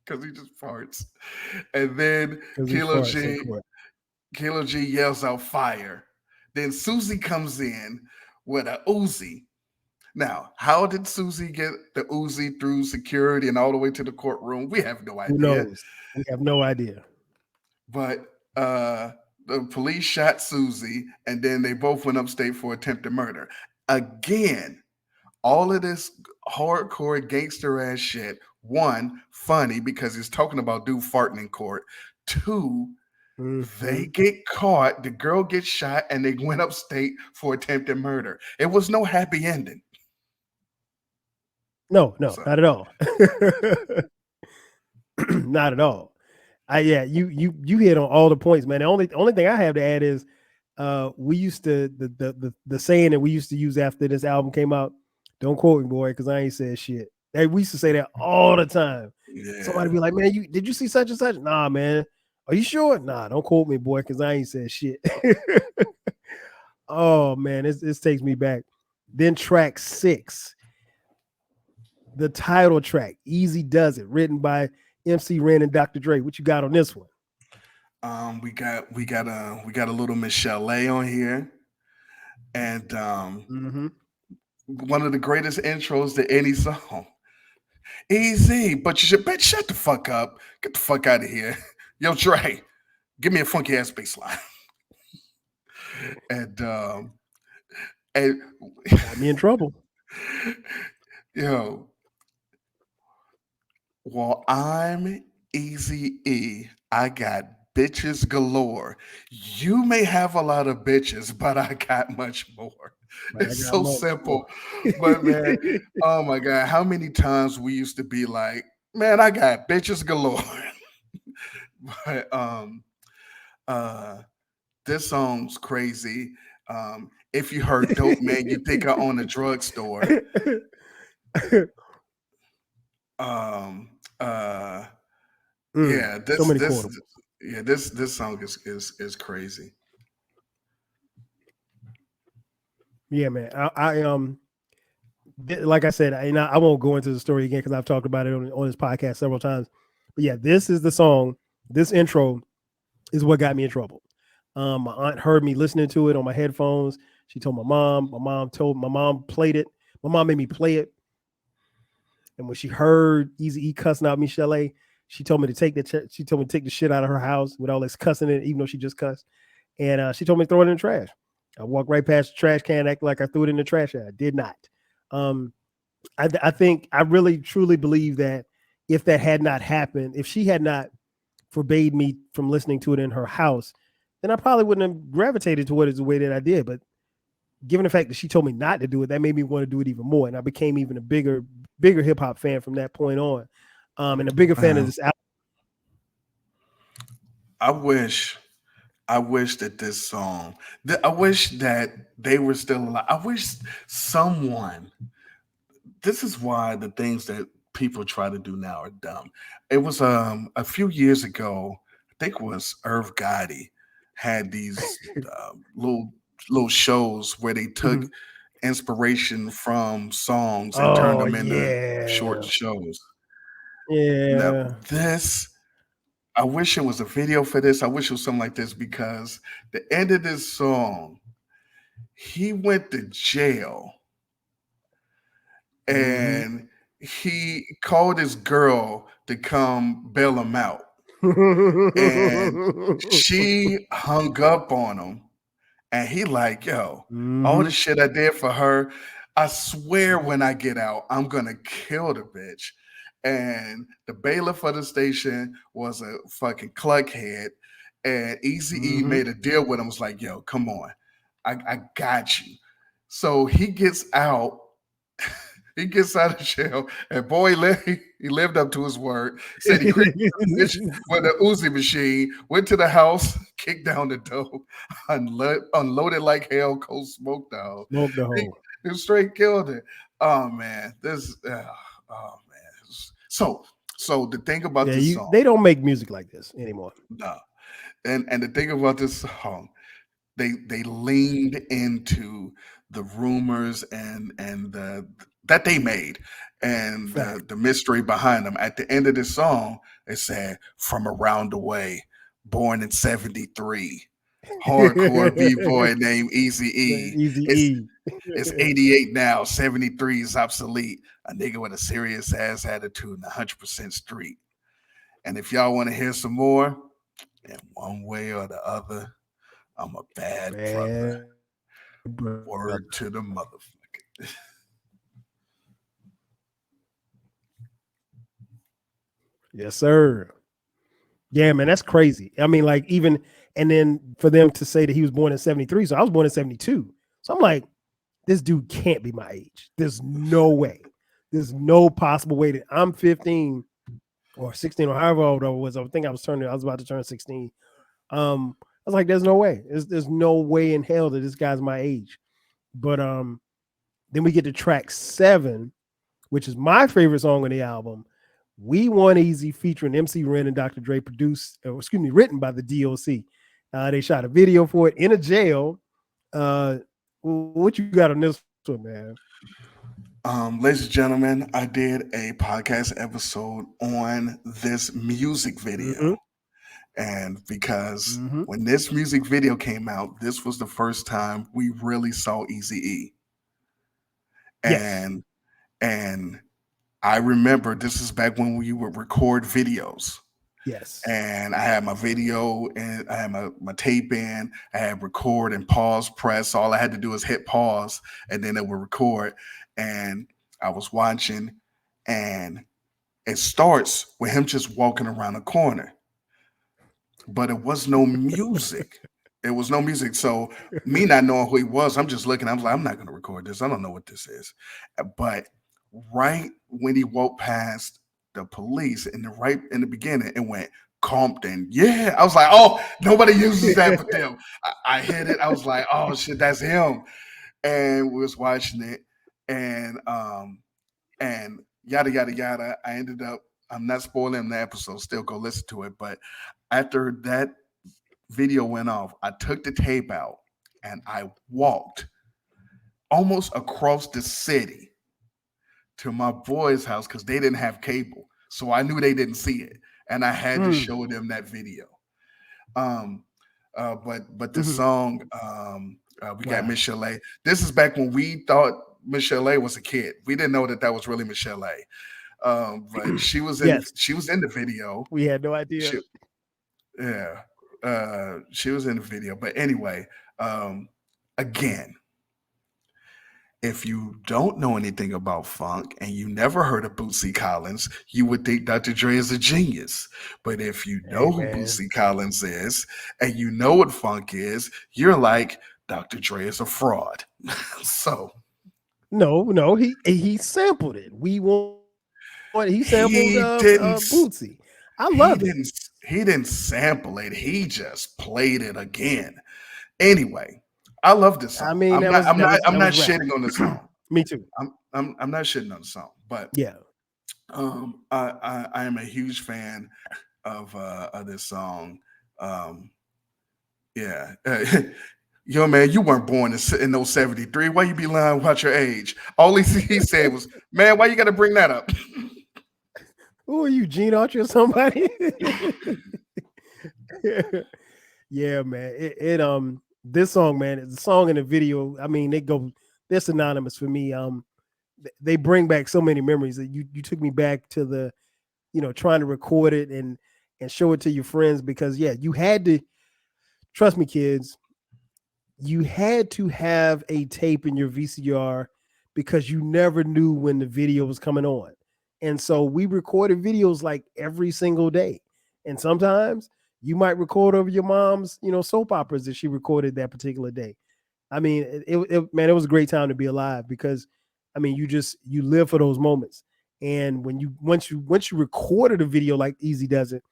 because he just farts. And then Because he Kilo farts in G court. Kilo G yells out fire. Then Susie comes in with a Uzi. Now, how did Susie get the Uzi through security and all the way to the courtroom? We have no Who idea. knows? We have no idea. But the police shot Susie, and then they both went upstate for attempted murder. Again, all of this hardcore gangster ass shit. One, funny because he's talking about dude farting in court. Two, Mm-hmm. they get caught, the girl gets shot, and they went upstate for attempted murder. It was no happy ending. No, no, So not at all. Not at all. I yeah, you hit on all the points, man. The only thing I have to add is we used to the saying that we used to use after this album came out, don't quote me, boy, because I ain't said shit. Hey, we used to say that all the time. Somebody yeah. be like, man, you did you see such and such? Nah, man. Are you sure? Nah, don't quote me, boy, because I ain't said shit. Oh man, this takes me back. Then track 6, the title track, Easy Does It, written by MC Ren and Dr. Dre. What you got on this one? We got a little Michelle A on here, and Mm-hmm. one of the greatest intros to any song. Easy, but you should bitch shut the fuck up. Get the fuck out of here. Yo, Dre, give me a funky ass bass line. And and Got me in trouble. yo, well, I'm Easy E. I got bitches galore. You may have a lot of bitches, but I got much more. But I It's got so much more. simple. But man, oh my God, how many times we used to be like, man, I got bitches galore. But uh this song's crazy. If you heard dope man, you think I own a drugstore. Um uh yeah, So this many this quotables. yeah, this song is crazy. Yeah, man. Like I said, I won't go into the story again because I've talked about it on this podcast several times. But yeah, this is the song. This intro is what got me in trouble. My aunt heard me listening to it on my headphones. She told my mom. My mom played it. My mom made me play it. And when she heard Easy E cussing out Michelle, she told me to take she told me to take the shit out of her house with all this cussing in it, even though she just cussed. And she told me to throw it in the trash. I walked right past the trash can, acting like I threw it in the trash. I did not. Um, I think I really truly believe that if that had not happened, if she had not forbade me from listening to it in her house, then I probably wouldn't have gravitated toward it the way that I did. But given the fact that she told me not to do it, that made me want to do it even more, and I became even a bigger hip hop fan from that point on, and a bigger fan of Man, this album. I wish I wish that this song I wish that they were still alive. I wish someone this is why the things that people try to do now are dumb. It was a few years ago, I think it was Irv Gotti had these little shows where they took Mhm. inspiration from songs and turned Oh them into short yeah. shows. Now, Yeah. this, I wish it was a video for this. I wish it was something like this because the end of this song, he went to jail Mm-hmm. and he called his girl to come bail him out. And she hung up on him. And he like, yo, all the Mm-hmm. shit I did for her, I swear when I get out, I'm gonna kill the bitch. And the bailiff for the station was a fucking cluckhead. And Easy E Mm-hmm. made a deal with him, was like, yo, come on. I got you. So he gets out. He gets out of jail, and boy, he lived up to his word. Said he created a bitch with an Uzi machine, went to the house, kicked down the door, unloaded like hell, cold smoked out. Smoke the He, hole. he straight killed it. Oh man, oh man. So so the thing about Yeah, this you song, they don't make music like this anymore. nah, and the thing about this song, they leaned into the rumors and the that they made and Fact. the mystery behind them. At the end of the song, it said from around the way, born in 73. Hardcore b-boy named Easy E. Easy It's E. it's 88 now, 73 is obsolete. A nigga with a serious ass attitude and 100% street. And if y'all want to hear some more, in one way or the other, I'm a bad brother. Bad brother. Word to the motherfucker. Yes, sir. Yeah, man, that's crazy. I mean, like even and then for them to say that he was born in 73. So I was born in 72. So I'm like, this dude can't be my age. There's no way. There's no possible way that I'm 15 or 16 or however old I was. I think I was about to turn 16. I was like, there's no way. There's no way in hell that this guy's my age. But then we get to track 7, which is my favorite song on the album. We Want Easy featuring MC Ren and Dr. Dre, produced, excuse me, written by the DOC. They shot a video for it in a jail. What you got on this one, man? Ladies and gentlemen, I did a podcast episode on this music video. Mm-hmm. And because Mm-hmm. when this music video came out, this was the first time we really saw Easy E. Yes. And and I remember this is back when we would record videos. Yes. And I had my video and I had my tape in. I had record and pause press. All I had to do is hit pause and then it would record. And I was watching, and it starts with him just walking around a corner, but it was no music. It was no music. So me not knowing who he was, I'm just looking. I was like, I'm not going to record this. I don't know what this is. But right when he walked past the police right in the beginning, it went Compton. Yeah, I was like, oh, nobody uses that but them. I hit it. I was like, oh shit, that's him. And we was watching it, and yada yada yada. I ended up. I'm not spoiling the episode. Still go listen to it. But after that video went off, I took the tape out and I walked almost across the city to my boys' house because they didn't have cable. So I knew they didn't see it. And I had to Mm. show them that video. Um, but the Mm-hmm. song we got Wow. Miss Chalet. This is back when we thought Miss Chalet was a kid. We didn't know that was really Miss Chalet. But Yes. she was in the video. We had no idea. She Yeah, she was in the video. But anyway, um, again, if you don't know anything about funk and you never heard of Bootsy Collins, you would think Dr. Dre is a genius. But if you know Hey, who man. Bootsy Collins is and you know what funk is, you're like, Dr. Dre is a fraud. So No, he sampled it. He sampled he didn't Bootsy. I he love it. didn't he didn't sample it. He just played it again. Anyway, I love this I song. mean, I'm that not was rap. shitting on the song. Me too. I'm not shitting on the song, but Yeah. I am a huge fan of this song. Um, yeah, Yo, man, you weren't born in no 73. Why you be lying about your age? All he said was, man, why you got to bring that up? Who are you, Gene Autry or somebody? Yeah, man. This song, man, the song and the video. I mean, they're synonymous for me. They bring back so many memories that you took me back to the, trying to record it and show it to your friends because yeah, you had to trust me, kids. You had to have a tape in your VCR because you never knew when the video was coming on. And so we recorded videos like every single day. And sometimes you might record over your mom's, soap operas that she recorded that particular day. I mean, man, it was a great time to be alive because I mean, you live for those moments. And when you once you recorded a video like Eazy Does It,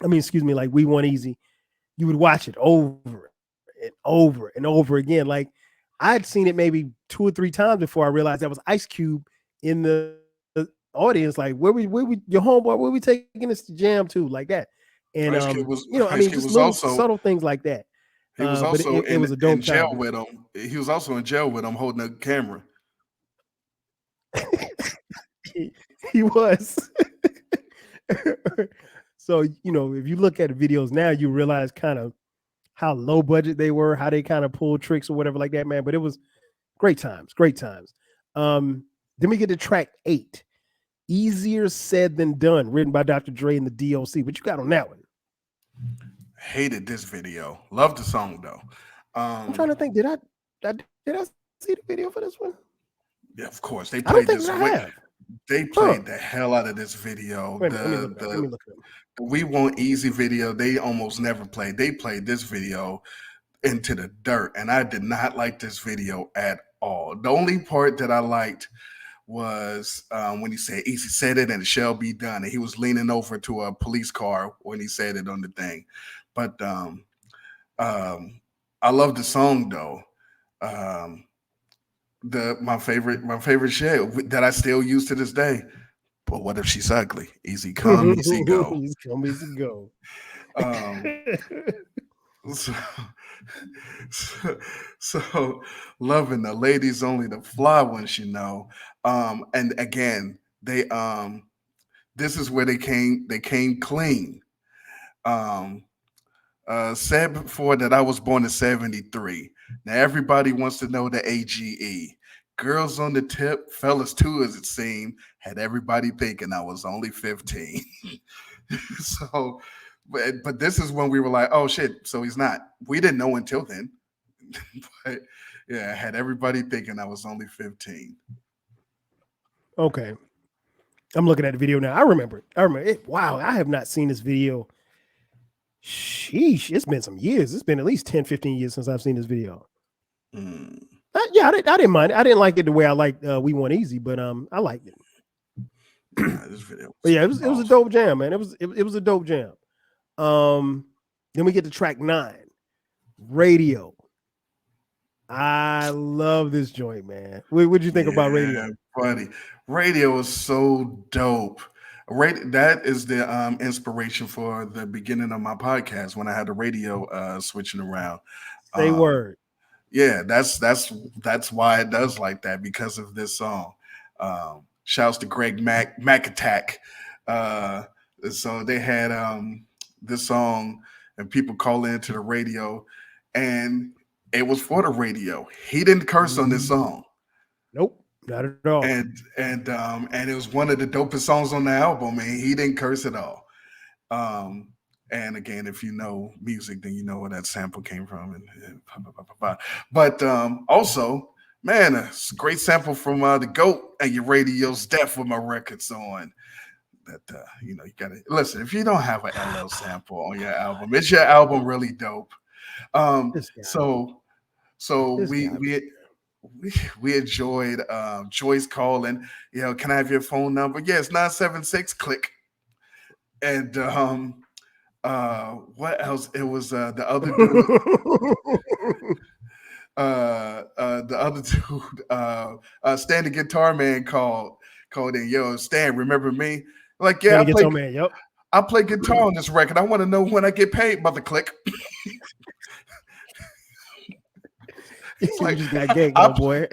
I mean, excuse me, like We Want Easy, you would watch it over and over and over again. Like I'd seen it maybe 2 or 3 times before I realized that was Ice Cube in the audience. Like, where we your homeboy, where we taking this to jam to, like that. And I mean, Ice just Cube was little also subtle things like that. he was But also it was a in dope jail time. with him. He was also in jail with him holding a camera. He was. So, if you look at the videos now, you realize kind of how low budget they were, how they kind of pulled tricks or whatever like that, man. But it was great times, great times. Then we get to track 8, Easier Said Than Done, written by Dr. Dre and the DLC. What you got on that one? Hated this video. Loved the song though. I'm trying to think. Did I see the video for this one? Yeah, of course I they don't think played that I this. have. They Huh. played the hell out of this video. Wait a minute. Let me look it up. Let me look it up. The We Want Easy video. They almost never played. They played this video into the dirt, and I did not like this video at all. The only part that I liked was when he said "Easy said it and it shall be done," and he was leaning over to a police car when he said it on the thing. But um, I love the song though. Um, the my favorite shit that I still use to this day. But what if she's ugly? Easy come, easy go. He's come, easy go. Um, so, so, so loving the ladies only the fly ones, and again, this is where they came clean. Um, said before that I was born in 73. Now everybody wants to know the AGE. Girls on the tip, fellas too, as it seemed, had everybody thinking I was only 15. So, but this is when we were like, oh shit, so he's not. We didn't know until then. But yeah, I had everybody thinking I was only 15. Okay. I'm looking at the video now. I remember it. I remember it. Wow. I have not seen this video. Sheesh. It's been some years. It's been at least 10, 15 years since I've seen this video. Mm. Yeah, I didn't mind it. I didn't like it the way I liked We Want Easy, but I liked it. This video But was yeah, it was a dope jam, man. It was a dope jam. Then we get to track 9, Radio. I love this joint, man. What'd you think about Yeah, Radio? buddy. Radio is so dope. That is the inspiration for the beginning of my podcast when I had the radio switching around. Say Um, word. yeah, that's why it does like that because of this song. Shouts to Greg Mac Attack. Uh, so they had this song and people call into the radio, and it was for the radio. He didn't curse on this song, Nope, not at all. and it was one of the dopest songs on the album, and he didn't curse at all. Um, and again, if you know music, then you know where that sample came from. And blah, blah, blah, blah, blah. But also, man, a great sample from the GOAT and your radio's deaf with my records on. That you gotta listen. If you don't have an LL sample on your album, is your album really dope? Um, This guy, so so this guy. we enjoyed Joyce calling. Can I have your phone number? Yes, 976 click. And what else? It was the other dude. The other dude, Stan the Guitar Man called in. Yo, Stan, remember me? Like, yeah, Then he gets on, man. Yep. I play guitar on this record. I want to know when I get paid, mother click. So you Like just got ganked, I my boy.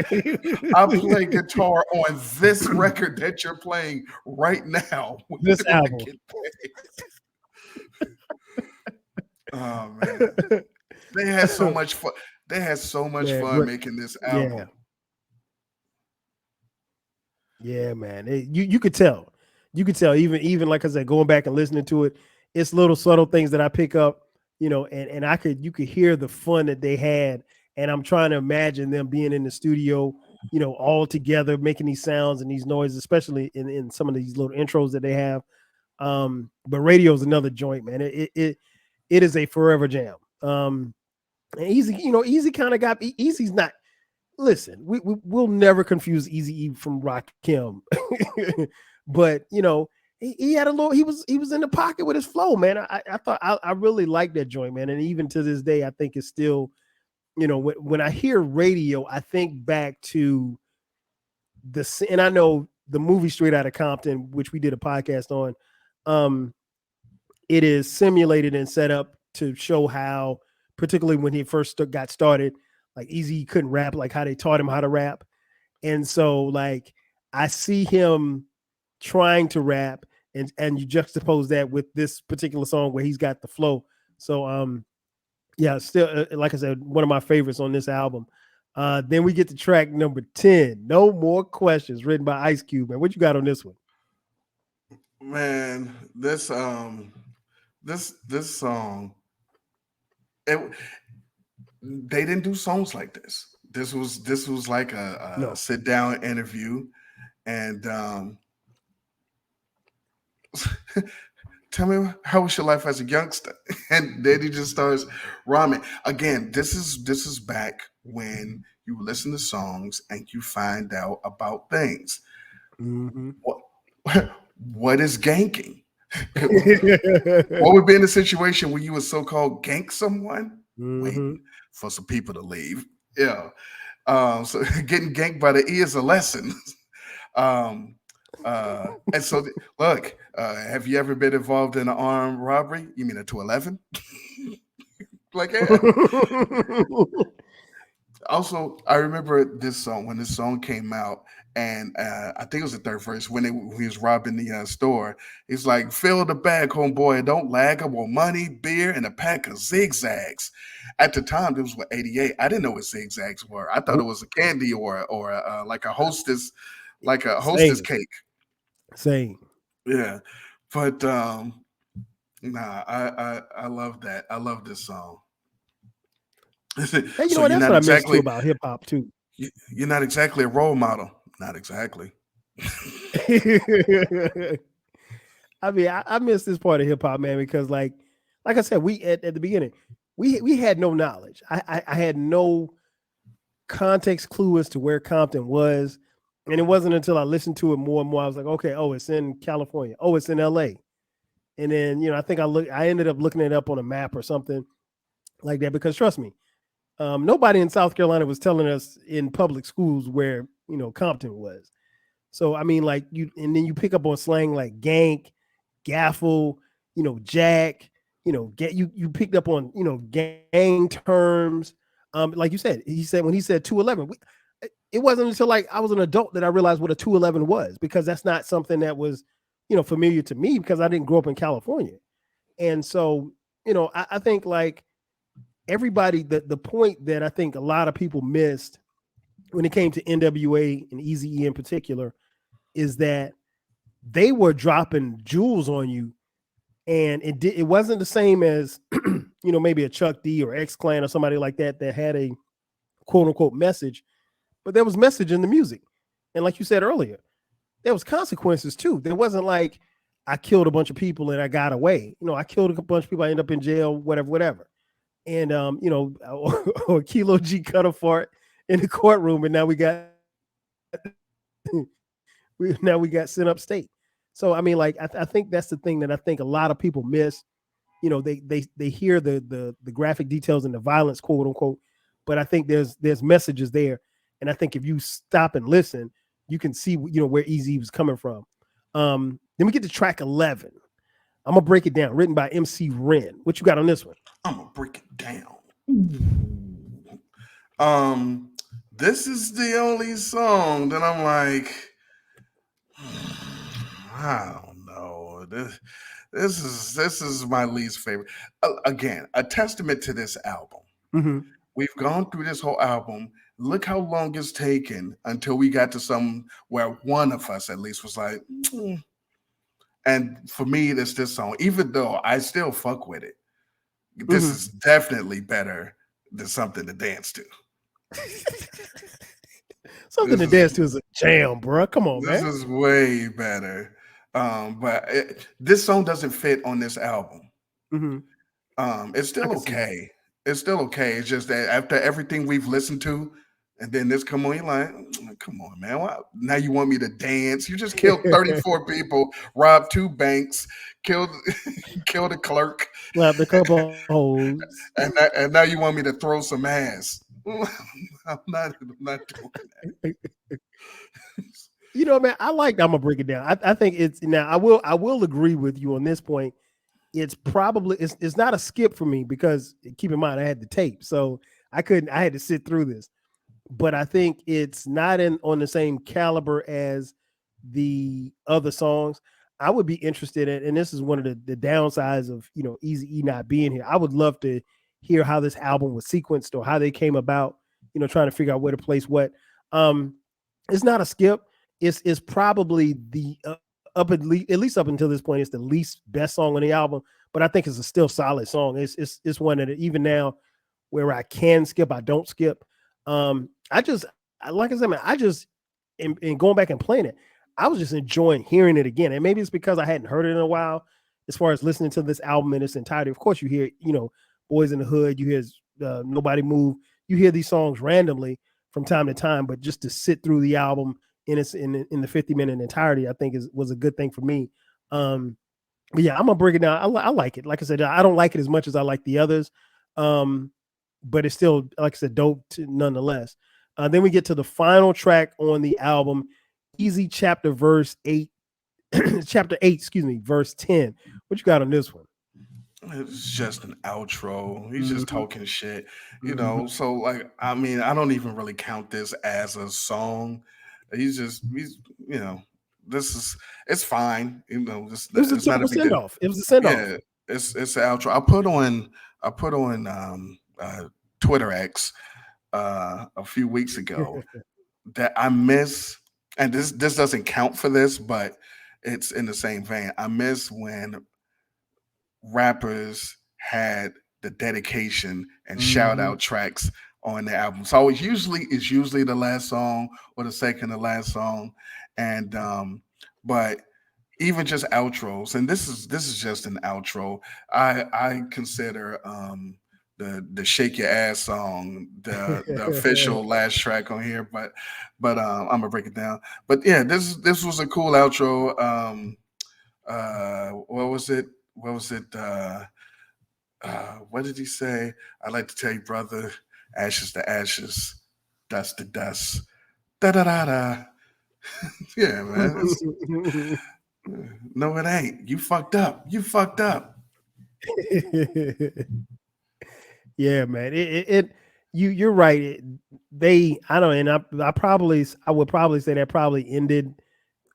I play guitar on this record that you're playing right now when This I album. get paid. Oh man, they had so much fun. They had so much Man, fun great. making this Yeah. album. Yeah, man. You could tell. You could tell even like I said, going back and listening to it, it's little subtle things that I pick up, and I could you could hear the fun that they had. And I'm trying to imagine them being in the studio, all together making these sounds and these noises, especially in some of these little intros that they have. But radio is another joint, man. It is a forever jam. And Easy, Easy kind of got Easy's not. Listen, we'll never confuse Easy E from Rakim, but he had a little. He was in the pocket with his flow, man. I thought I really like that joint, man. And even to this day, I think it's still, when I hear radio, I think back to and I know the movie Straight Outta Compton, which we did a podcast on. Um, it is simulated and set up to show how, particularly when he first got started, like Easy couldn't rap, like how they taught him how to rap. And so like I see him trying to rap, and you juxtapose that with this particular song where he's got the flow. So yeah, still like I said, one of my favorites on this album. Then we get to track number 10, No More Questions, written by Ice Cube. Man, what you got on this one? Man, this song, it, they didn't do songs like this. This was like a No. sit down interview, and tell me how was your life as a youngster, and then he just starts rhyming. Again, this is back when you listen to songs and you find out about things. Mm-hmm. What what is ganking? What would be in a situation where you would so-called gank someone, Mm-hmm. waiting for some people to leave? Yeah. So getting ganked by the E is a lesson. um, and so, look, have you ever been involved in an armed robbery? You mean a 211? Like, yeah. Also, I remember this song when this song came out, and I think it was the third verse when he was robbing the store. He's like, "Fill the bag, homeboy, don't lag. I want money, beer, and a pack of zigzags." At the time, this was what 88. I didn't know what zigzags were. I thought it Nope. was a candy or like a hostess Same. cake. Same. Yeah, but nah, I love that. I love this song. And you know So what? That's what I miss too about hip hop too. you're not exactly a role model. Not exactly. I mean, I miss this part of hip hop, man, because like I said, we at the beginning, we had no knowledge. I had no context clue as to where Compton was. And it wasn't until I listened to it more and more, I was like, okay, oh, it's in California. Oh, it's in LA. And then, I think I ended up looking it up on a map or something like that, because trust me, nobody in South Carolina was telling us in public schools where, Compton was. So I mean, like and then you pick up on slang like gank, gaffle, jack, get you picked up on gang terms. Like you said, when he said 211, it wasn't until like I was an adult that I realized what a 211 was, because that's not something that was familiar to me, because I didn't grow up in California. And so I think like everybody, the point that I think a lot of people missed when it came to NWA and Eazy E in particular is that they were dropping jewels on you, and it wasn't the same as maybe a Chuck D or X Clan or somebody like that had a quote unquote message, but there was message in the music. And like you said earlier, there was consequences too. There wasn't like I killed a bunch of people and I got away. I killed a bunch of people, I end up in jail, whatever. And or Kilo G cut a fart in the courtroom, and now we got now we got sent upstate. So I mean, like I think that's the thing that I think a lot of people miss. They hear the graphic details and the violence, quote unquote, but I think there's messages there, and I think if you stop and listen, you can see where Eazy was coming from. Then we get to track 11. I'm gonna break it down. Written by MC Ren. What you got on this one? I'm gonna break it down. Um, this is the only song that I'm like, I don't know. This is my least favorite. Again, a testament to this album. Hmm. We've gone through this whole album. Look how long it's taken until we got to some where one of us at least was like, "Mm." And for me, it's this song. Even though I still fuck with it, this Hmm. is definitely better than something to dance to. Something This to is dance to is a jam, bro. Come on, this man. is way better. This song doesn't fit on this album. Hmm. It's I still can see that. okay. It's still okay. It's just that after everything we've listened to, and then this come on, you're like, come on, man. Why? Now you want me to dance? You just killed 34 people, robbed two banks, killed killed a clerk, Slapped a couple hoes. and now you want me to throw some ass. I'm not doing that. Man, I like. I'm gonna break it down. I think it's now. I will agree with you on this point. It's not a skip for me because keep in mind I had the tape, so I couldn't. I had to sit through this, but I think it's not in on the same caliber as the other songs. I would be interested in, and this is one of the downsides of Easy E not being here. I would love to hear how this album was sequenced or how they came about. Trying to figure out where to place what. Um, it's not a skip. It's probably the at least up until this point, it's the least best song on the album. But I think it's a still solid song. It's one that even now where I can skip, I don't skip. Like I said, man, I just in going back and playing it, I was just enjoying hearing it again. And maybe it's because I hadn't heard it in a while. As far as listening to this album in its entirety, of course, you hear Boys in the Hood, you hear Nobody Move, you hear these songs randomly from time to time, but just to sit through the album in the 50-minute entirety, I think was a good thing for me. But yeah, I'm gonna break it down. I like it. Like I said, I don't like it as much as I like the others, um, but it's still, like I said, dope nonetheless. Then we get to the final track on the album, Easy Chapter Verse 8, Chapter 8, excuse me, Verse 10. What you got on this one? It's just an outro. He's just Mm-hmm, talking shit, mm-hmm. So like, I mean, I don't even really count this as a song. He's you know, this is it's fine. It was a It's not a typical big send deal. off. It was a send off. Yeah, it's an outro. I put on Twitter X a few weeks ago that I miss, and this doesn't count for this, but it's in the same vein. I miss when rappers had the dedication and shout Mm-hmm. out tracks on the album. So it's usually the last song or the second to last song, and but even just outros, and this is just an outro. I consider the shake your ass song the official last track on here, but I'm gonna break it down. But yeah, this was a cool outro. What was it? What was it? What did he say? I like to tell you, brother, ashes to ashes, dust to dust. Da da da da. Yeah, man. No, it ain't. You fucked up. You fucked up. Yeah, man. You're right. They I don't, and I would probably say that probably ended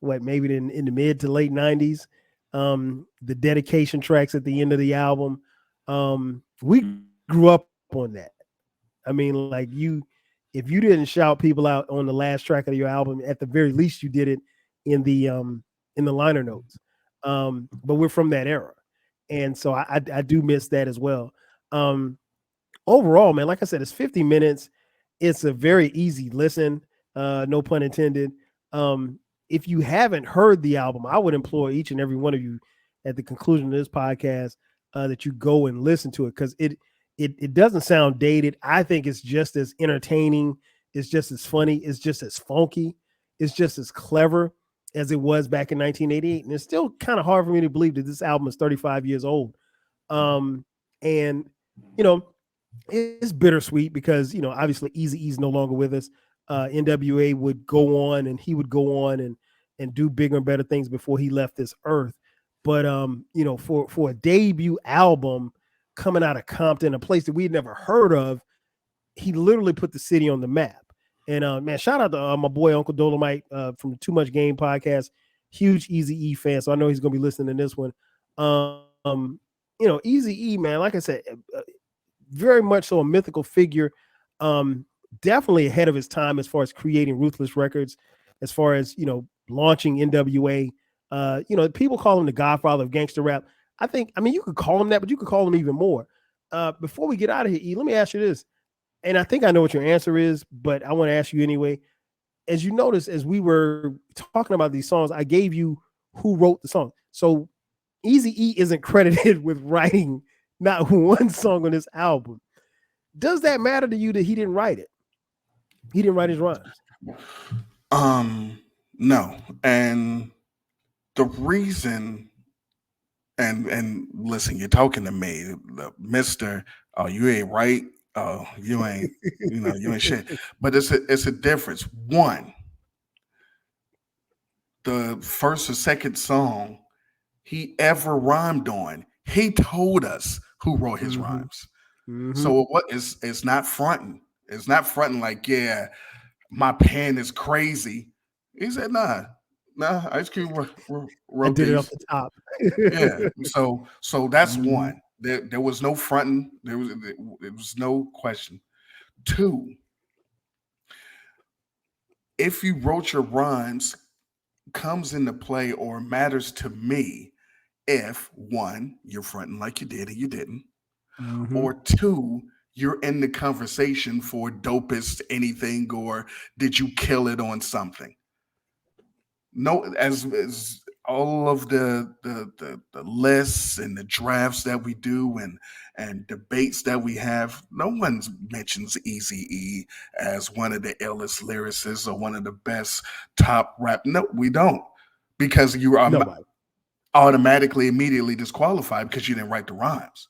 what maybe in the mid to late '90s. The dedication tracks at the end of the album. We grew up on that. I mean, like if you didn't shout people out on the last track of your album, at the very least you did it in the um in the liner notes. But we're from that era, and so I do miss that as well. Um, Overall, man, like I said, it's 50 minutes. It's a very easy listen, no pun intended. Um, if you haven't heard the album, I would implore each and every one of you at the conclusion of this podcast that you go and listen to it because it doesn't sound dated. I think it's just as entertaining, it's just as funny, it's just as funky, it's just as clever as it was back in 1988. And it's still kind of hard for me to believe that this album is 35 years old. And you know, it's bittersweet because obviously Easy E's no longer with us. NWA would go on and he would go on and do bigger and better things before he left this earth. But for a debut album coming out of Compton, a place that we'd never heard of, he literally put the city on the map. And man, shout out to my boy Uncle Dolomite from the Too Much Game podcast. Huge Easy E fan, so I know he's gonna be listening to this one. Easy E, man, like I said, very much so a mythical figure. Um, Definitely ahead of his time as far as creating Ruthless Records, as far as launching NWA. People call him the Godfather of gangster rap. I mean, you could call him that, but you could call him even more. Before we get out of here, E, let me ask you this, and I think I know what your answer is, but I want to ask you anyway. As you notice, as we were talking about these songs, I gave you who wrote the song. So Easy E isn't credited with writing not one song on this album. Does that matter to you that he didn't write it? He didn't write his rhymes. Um, no, and the reason, and listen, you're talking to me, Mister. Oh, you ain't right. Oh, you ain't. You ain't shit. But it's a difference. One, the first or second song he ever rhymed on, he told us who wrote his Mm-hmm. rhymes. Mm-hmm. So what is it's not fronting. It's not fronting like, yeah, my pen is crazy. He said, nah, Ice Cube I wrote did it off these. the top. Yeah. So that's Mm-hmm. one. There was no fronting. There was no question. Two, if you wrote your rhymes, comes into play or matters to me if one, you're fronting like you did and you didn't, Mm-hmm. or two, you're in the conversation for dopest anything, or did you kill it on something? No, as all of the lists and the drafts that we do and debates that we have, no one mentions Easy E as one of the illest lyricists or one of the best top rap. No, we don't, because you are Nobody. automatically immediately disqualified because you didn't write the rhymes.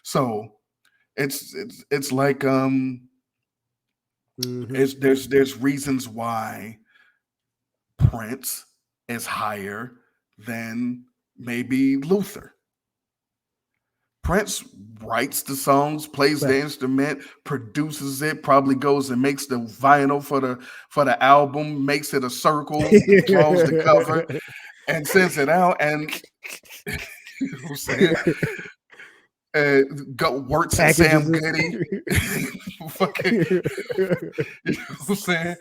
So it's like Mm-hmm. it's there's reasons why Prince is higher than maybe Luther. Prince writes the songs, plays the Right. instrument, produces it, probably goes and makes the vinyl for the album, makes it a circle, draws the cover, and sends it out. And you know what I'm saying? Uh, Works at Packages Sam it. Goody. Fucking, you know what I'm saying?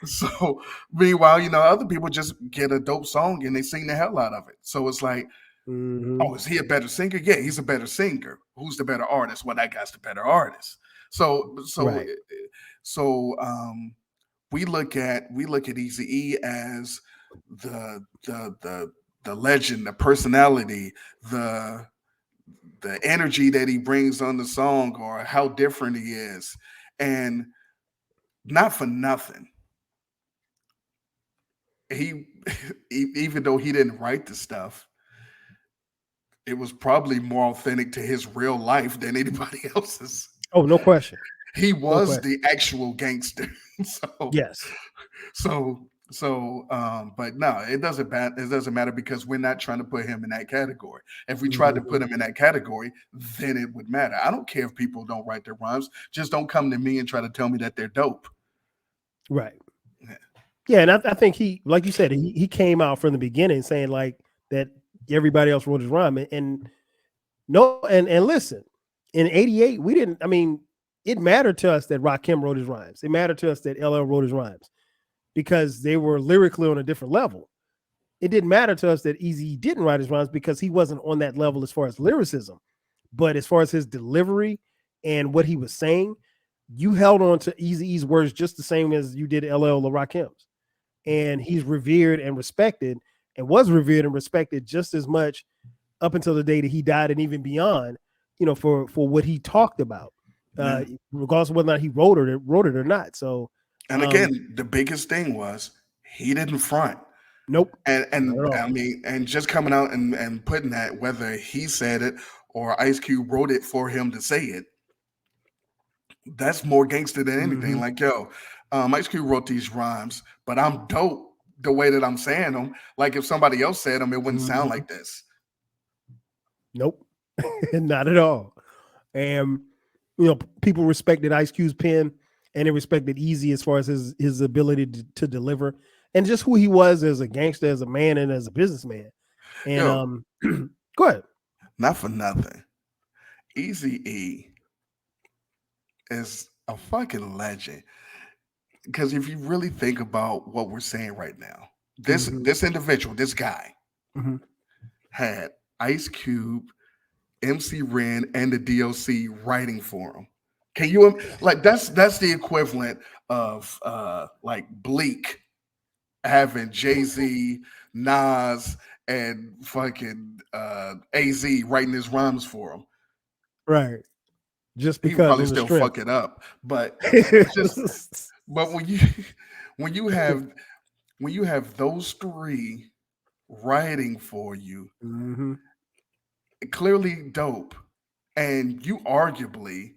So meanwhile, other people just get a dope song and they sing the hell out of it. So it's like, Mm-hmm. oh, is he a better singer? Yeah, he's a better singer. Who's the better artist? Well, that guy's the better artist. So so Right. so we look at Easy E as the the the the legend, the personality, the the energy that he brings on the song, or how different he is. And not for nothing, he even though he didn't write the stuff, it was probably more authentic to his real life than anybody else's. Oh, no question. He No was question. the actual gangster. so Yes. but no, it doesn't matter. It doesn't matter because we're not trying to put him in that category. If we tried to Mm-hmm. put him in that category, then it would matter. I don't care if people don't write their rhymes. Just don't come to me and try to tell me that they're dope. Right. Yeah. Yeah, and I think he, like you said, he came out from the beginning saying like that everybody else wrote his rhyme, and no, and listen, in '88 we didn't. I mean, it mattered to us that Rakim wrote his rhymes. It mattered to us that LL wrote his rhymes because they were lyrically on a different level. It didn't matter to us that Eazy didn't write his rhymes because he wasn't on that level as far as lyricism, but as far as his delivery and what he was saying, you held on to Eazy E's words just the same as you did LL or Rakim's, and he's revered and respected, and was revered and respected just as much up until the day that he died, and even beyond. For what he talked about, Yeah. regardless of whether or not he wrote it or not. So, And again, the biggest thing was he didn't front. nope, And not at and I all. mean, and just coming out and putting that, whether he said it or Ice Cube wrote it for him to say it, that's more gangster than anything. Mm-hmm. Like, yo, Ice Cube wrote these rhymes, but I'm dope the way that I'm saying them. Like, if somebody else said them, it wouldn't sound Mm-hmm. like this. Nope, not at all. And people respected Ice Cube's pen, and they respected Eazy as far as his ability to deliver, and just who he was as a gangster, as a man, and as a businessman. And Yo, go ahead. not for nothing. Easy E is a fucking legend. Because if you really think about what we're saying right now, this Hmm. this individual, this guy, Hmm. had Ice Cube, MC Ren, and the DLC writing for him. Can you like that's the equivalent of like Bleak having Jay Z, Nas, and fucking Az writing his rhymes for him. Right. Just He because probably on the still fuck strength. it up, but it's just but when you have when you have those three writing for you, Hmm. clearly dope, and you arguably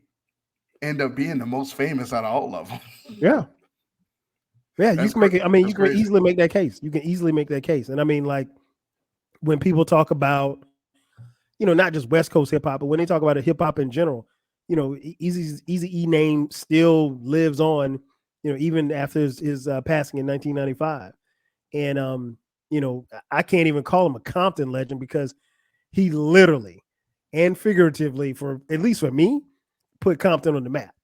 end up being the most famous out of all of them. Yeah. Yeah, you can make it. I mean, That's you can crazy. easily make that case. You can easily make that case. And I mean, like when people talk about, not just West Coast hip hop, but when they talk about hip hop in general, Easy E name still lives on, even after his passing in 1995. And I can't even call him a Compton legend because he literally and figuratively, for at least for me, put Compton on the map.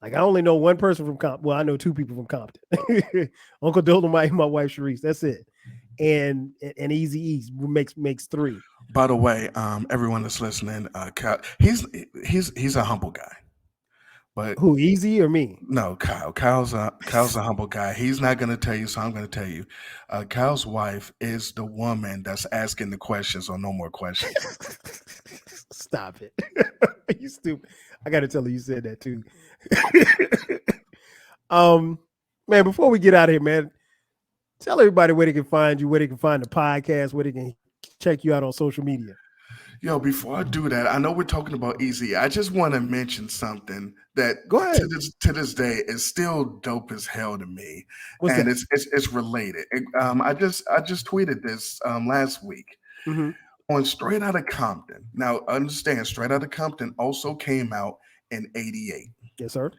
Like I only know one person from Compton. Well, I know two people from Compton. Uncle Dolomite and my wife Sharice. That's it. And Easy E makes three. By the way, everyone that's listening, Kyle, he's a humble guy, but Who, Easy or me? no, Kyle's a humble guy. He's not gonna tell you, so I'm gonna tell you. Kyle's wife is the woman that's asking the questions or no more questions. Stop it. You stupid. I gotta tell her you said that too. um man, before we get out of here, man, tell everybody where they can find you, where they can find the podcast, where they can check you out on social media. Yo, before I do that, I know we're talking about Easy. I just want to mention something that Go ahead. to this day is still dope as hell to me, What's and that? it's related. I just tweeted this last week Mm-hmm. on Straight Outta Compton. Now, understand, Straight Outta Compton also came out in '88, Yes, sir.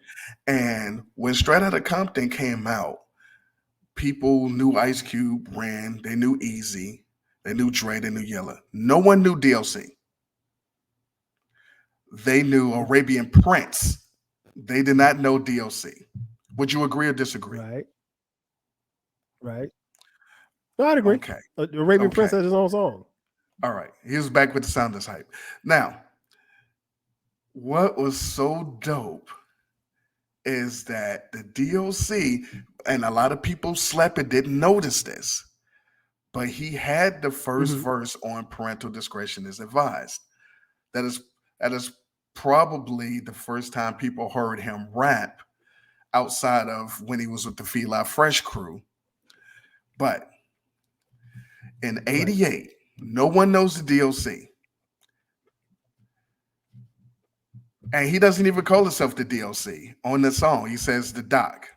and when Straight Outta Compton came out, people knew Ice Cube ran, they knew Easy, they knew Dre, they knew Yella. No one knew DLC. They knew Arabian Prince. They did not know DLC. Would you agree or disagree? Right. Right. No, I'd agree. Okay. Arabian Prince Okay. has his own song. All right. He was back with the sound that's hype. Now, what was so dope is that the DLC, and a lot of people slept and didn't notice this, but he had the first Mm-hmm. verse on Parental Discretion is Advised. That is that is probably the first time people heard him rap outside of when he was with the Fela Fresh crew. But in Right. '88, no one knows the DLC. And he doesn't even call himself the DLC on the song. He says the doc,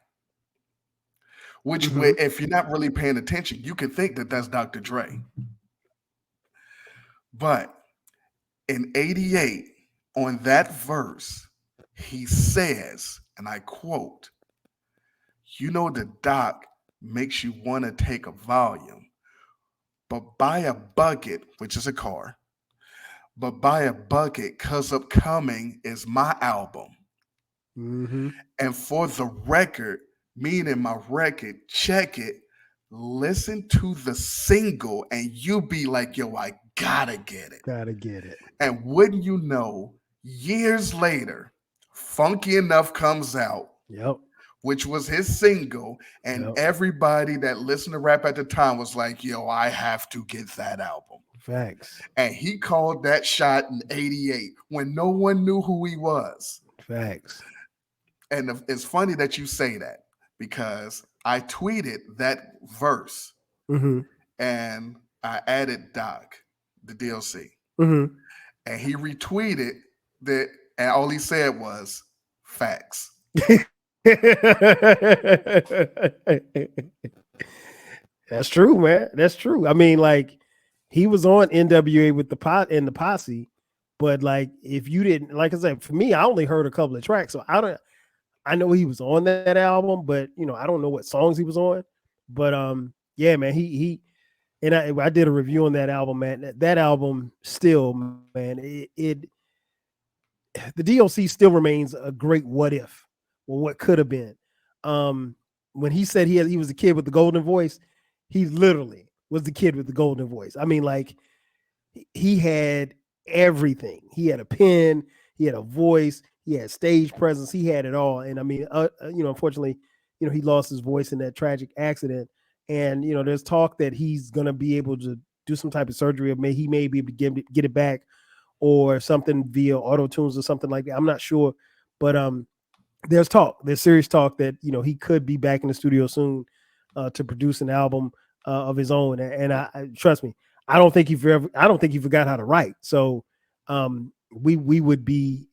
which, Mm-hmm. if you're not really paying attention, you could think that that's Dr. Dre. But in '88, on that verse, he says, and I quote, you know, the doc makes you want to take a volume, but buy a bucket, which is a car, but buy a bucket because Upcoming is my album. Mm-hmm. And for the record, meaning my record, check it, listen to the single, and you be like, yo, I gotta get it. Gotta get it. And wouldn't you know, years later, Funky Enough comes out, Yep. which was his single, and Yep. everybody that listened to rap at the time was like, yo, I have to get that album. Facts. And he called that shot in '88 when no one knew who he was. Facts. And it's funny that you say that because I tweeted that verse Mm-hmm. and I added Doc, the DLC, Mm-hmm. and he retweeted that, and all he said was facts. That's true, man. That's true. I mean, like he was on NWA with the pot and the posse, But like, if you didn't, like I said, for me, I only heard a couple of tracks, so I don't. I know he was on that album, but I don't know what songs he was on. But yeah, man, he and I did a review on that album, man. That album still, man, it the DOC still remains a great what if, or what could have been. Um, when he said he was the kid with the golden voice, he literally was the kid with the golden voice. I mean, like he had everything. He had a pen, he had a voice, he had stage presence, he had it all. And I mean, unfortunately, he lost his voice in that tragic accident. And there's talk that he's gonna be able to do some type of surgery, or he may be able to get it back, or something via auto tunes or something like that. I'm not sure, but there's serious talk that he could be back in the studio soon to produce an album of his own. And I trust me, I don't think he forgot how to write. So we would be,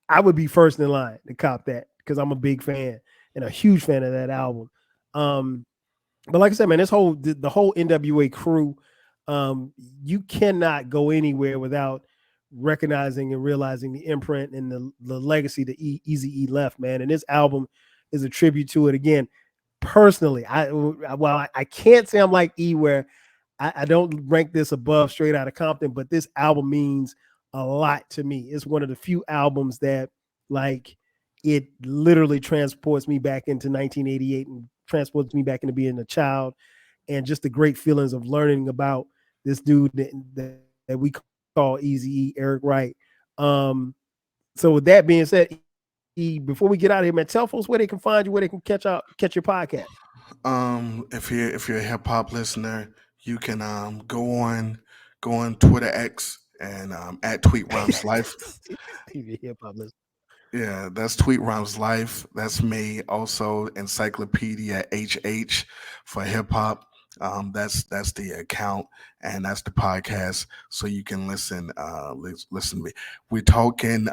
I would be first in line to cop that, because I'm a big fan and a huge fan of that album. Um, but like I said, man, the whole NWA crew, you cannot go anywhere without recognizing and realizing the imprint and the legacy that Eazy E left, man. And this album is a tribute to it. Again, personally, I can't say I'm like E, where I don't rank this above Straight Outta Compton, but this album means a lot to me. It's one of the few albums that, like, it literally transports me back into 1988 and transports me back into being a child, and just the great feelings of learning about this dude that we call Eazy E, Eric Wright. Um, so with that being said, before we get out of here, man, tell folks where they can find you, where they can catch your podcast. If you're a hip hop listener, you can go on Twitter X and at Tweet Rhymes Life. Hip hop list. Yeah, that's Tweet Rhymes Life. That's me. Also, Encyclopedia HH for hip hop. That's the account, and that's the podcast. So you can listen to me. We're talking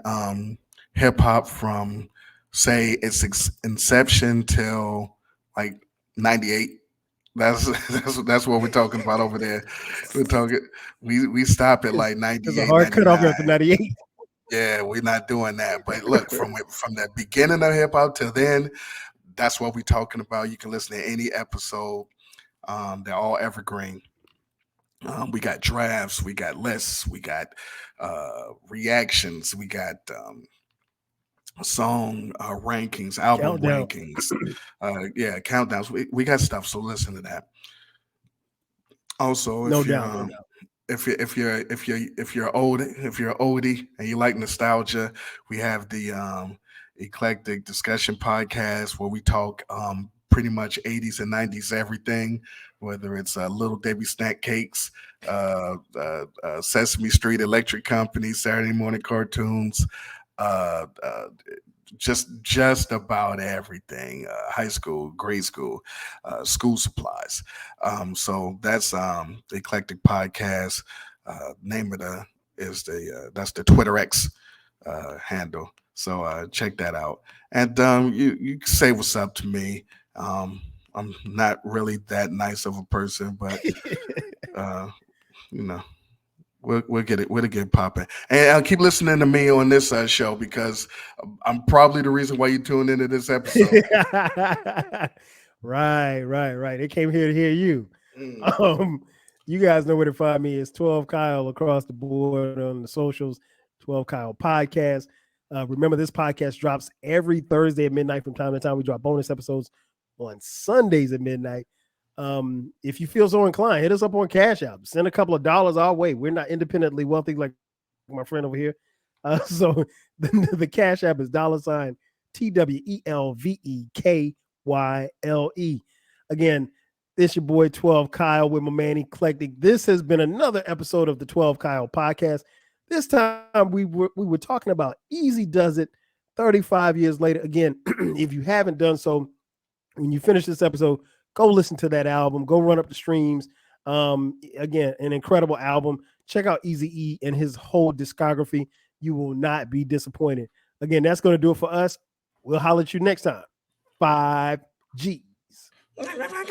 hip hop from, say, its inception till like '98. That's that's what we're talking about over there. We're talking. We stop at like There's a 98, hard cutoff 99. after 98. Yeah, we're not doing that. But look, from the beginning of hip hop till then, that's what we're talking about. You can listen to any episode. They're all evergreen. We got drafts, we got lists, we got reactions, we got song rankings, album Countdown. rankings, yeah, countdowns. We got stuff. So listen to that. Also, No doubt, no doubt. if you're oldie and you like nostalgia, we have the eclectic discussion podcast where we talk pretty much 80s and 90s everything, whether it's Little Debbie snack cakes, Sesame Street Electric Company, Saturday morning cartoons, uh, uh, just about everything, high school, grade school, school supplies. So that's the eclectic podcast. Name of the is the that's the Twitter X handle. So check that out. And you can say what's up to me. I'm not really that nice of a person, but uh, you know, we'll get it. We'll get it popping. And keep listening to me on this show, because I'm probably the reason why you tuned into this episode. Right. They came here to hear you. Mm. Um, you guys know where to find me. It's 12 Kyle across the board on the socials. 12 Kyle podcast. Remember, this podcast drops every Thursday at midnight. From time to time, we drop bonus episodes on Sundays at midnight. If you feel so inclined, hit us up on Cash App. Send a couple of dollars our way. We're not independently wealthy like my friend over here. So the Cash App is $TWELVEKYLE. Again, it's your boy 12 Kyle with my man Eclectic. This has been another episode of the 12 Kyle podcast. This time we were talking about Eazy Duz It 35 years later. Again, if you haven't done so, when you finish this episode, go listen to that album. Go run up the streams. Again, an incredible album. Check out Eazy E and his whole discography. You will not be disappointed. Again, that's going to do it for us. We'll holler at you next time. 5Gs.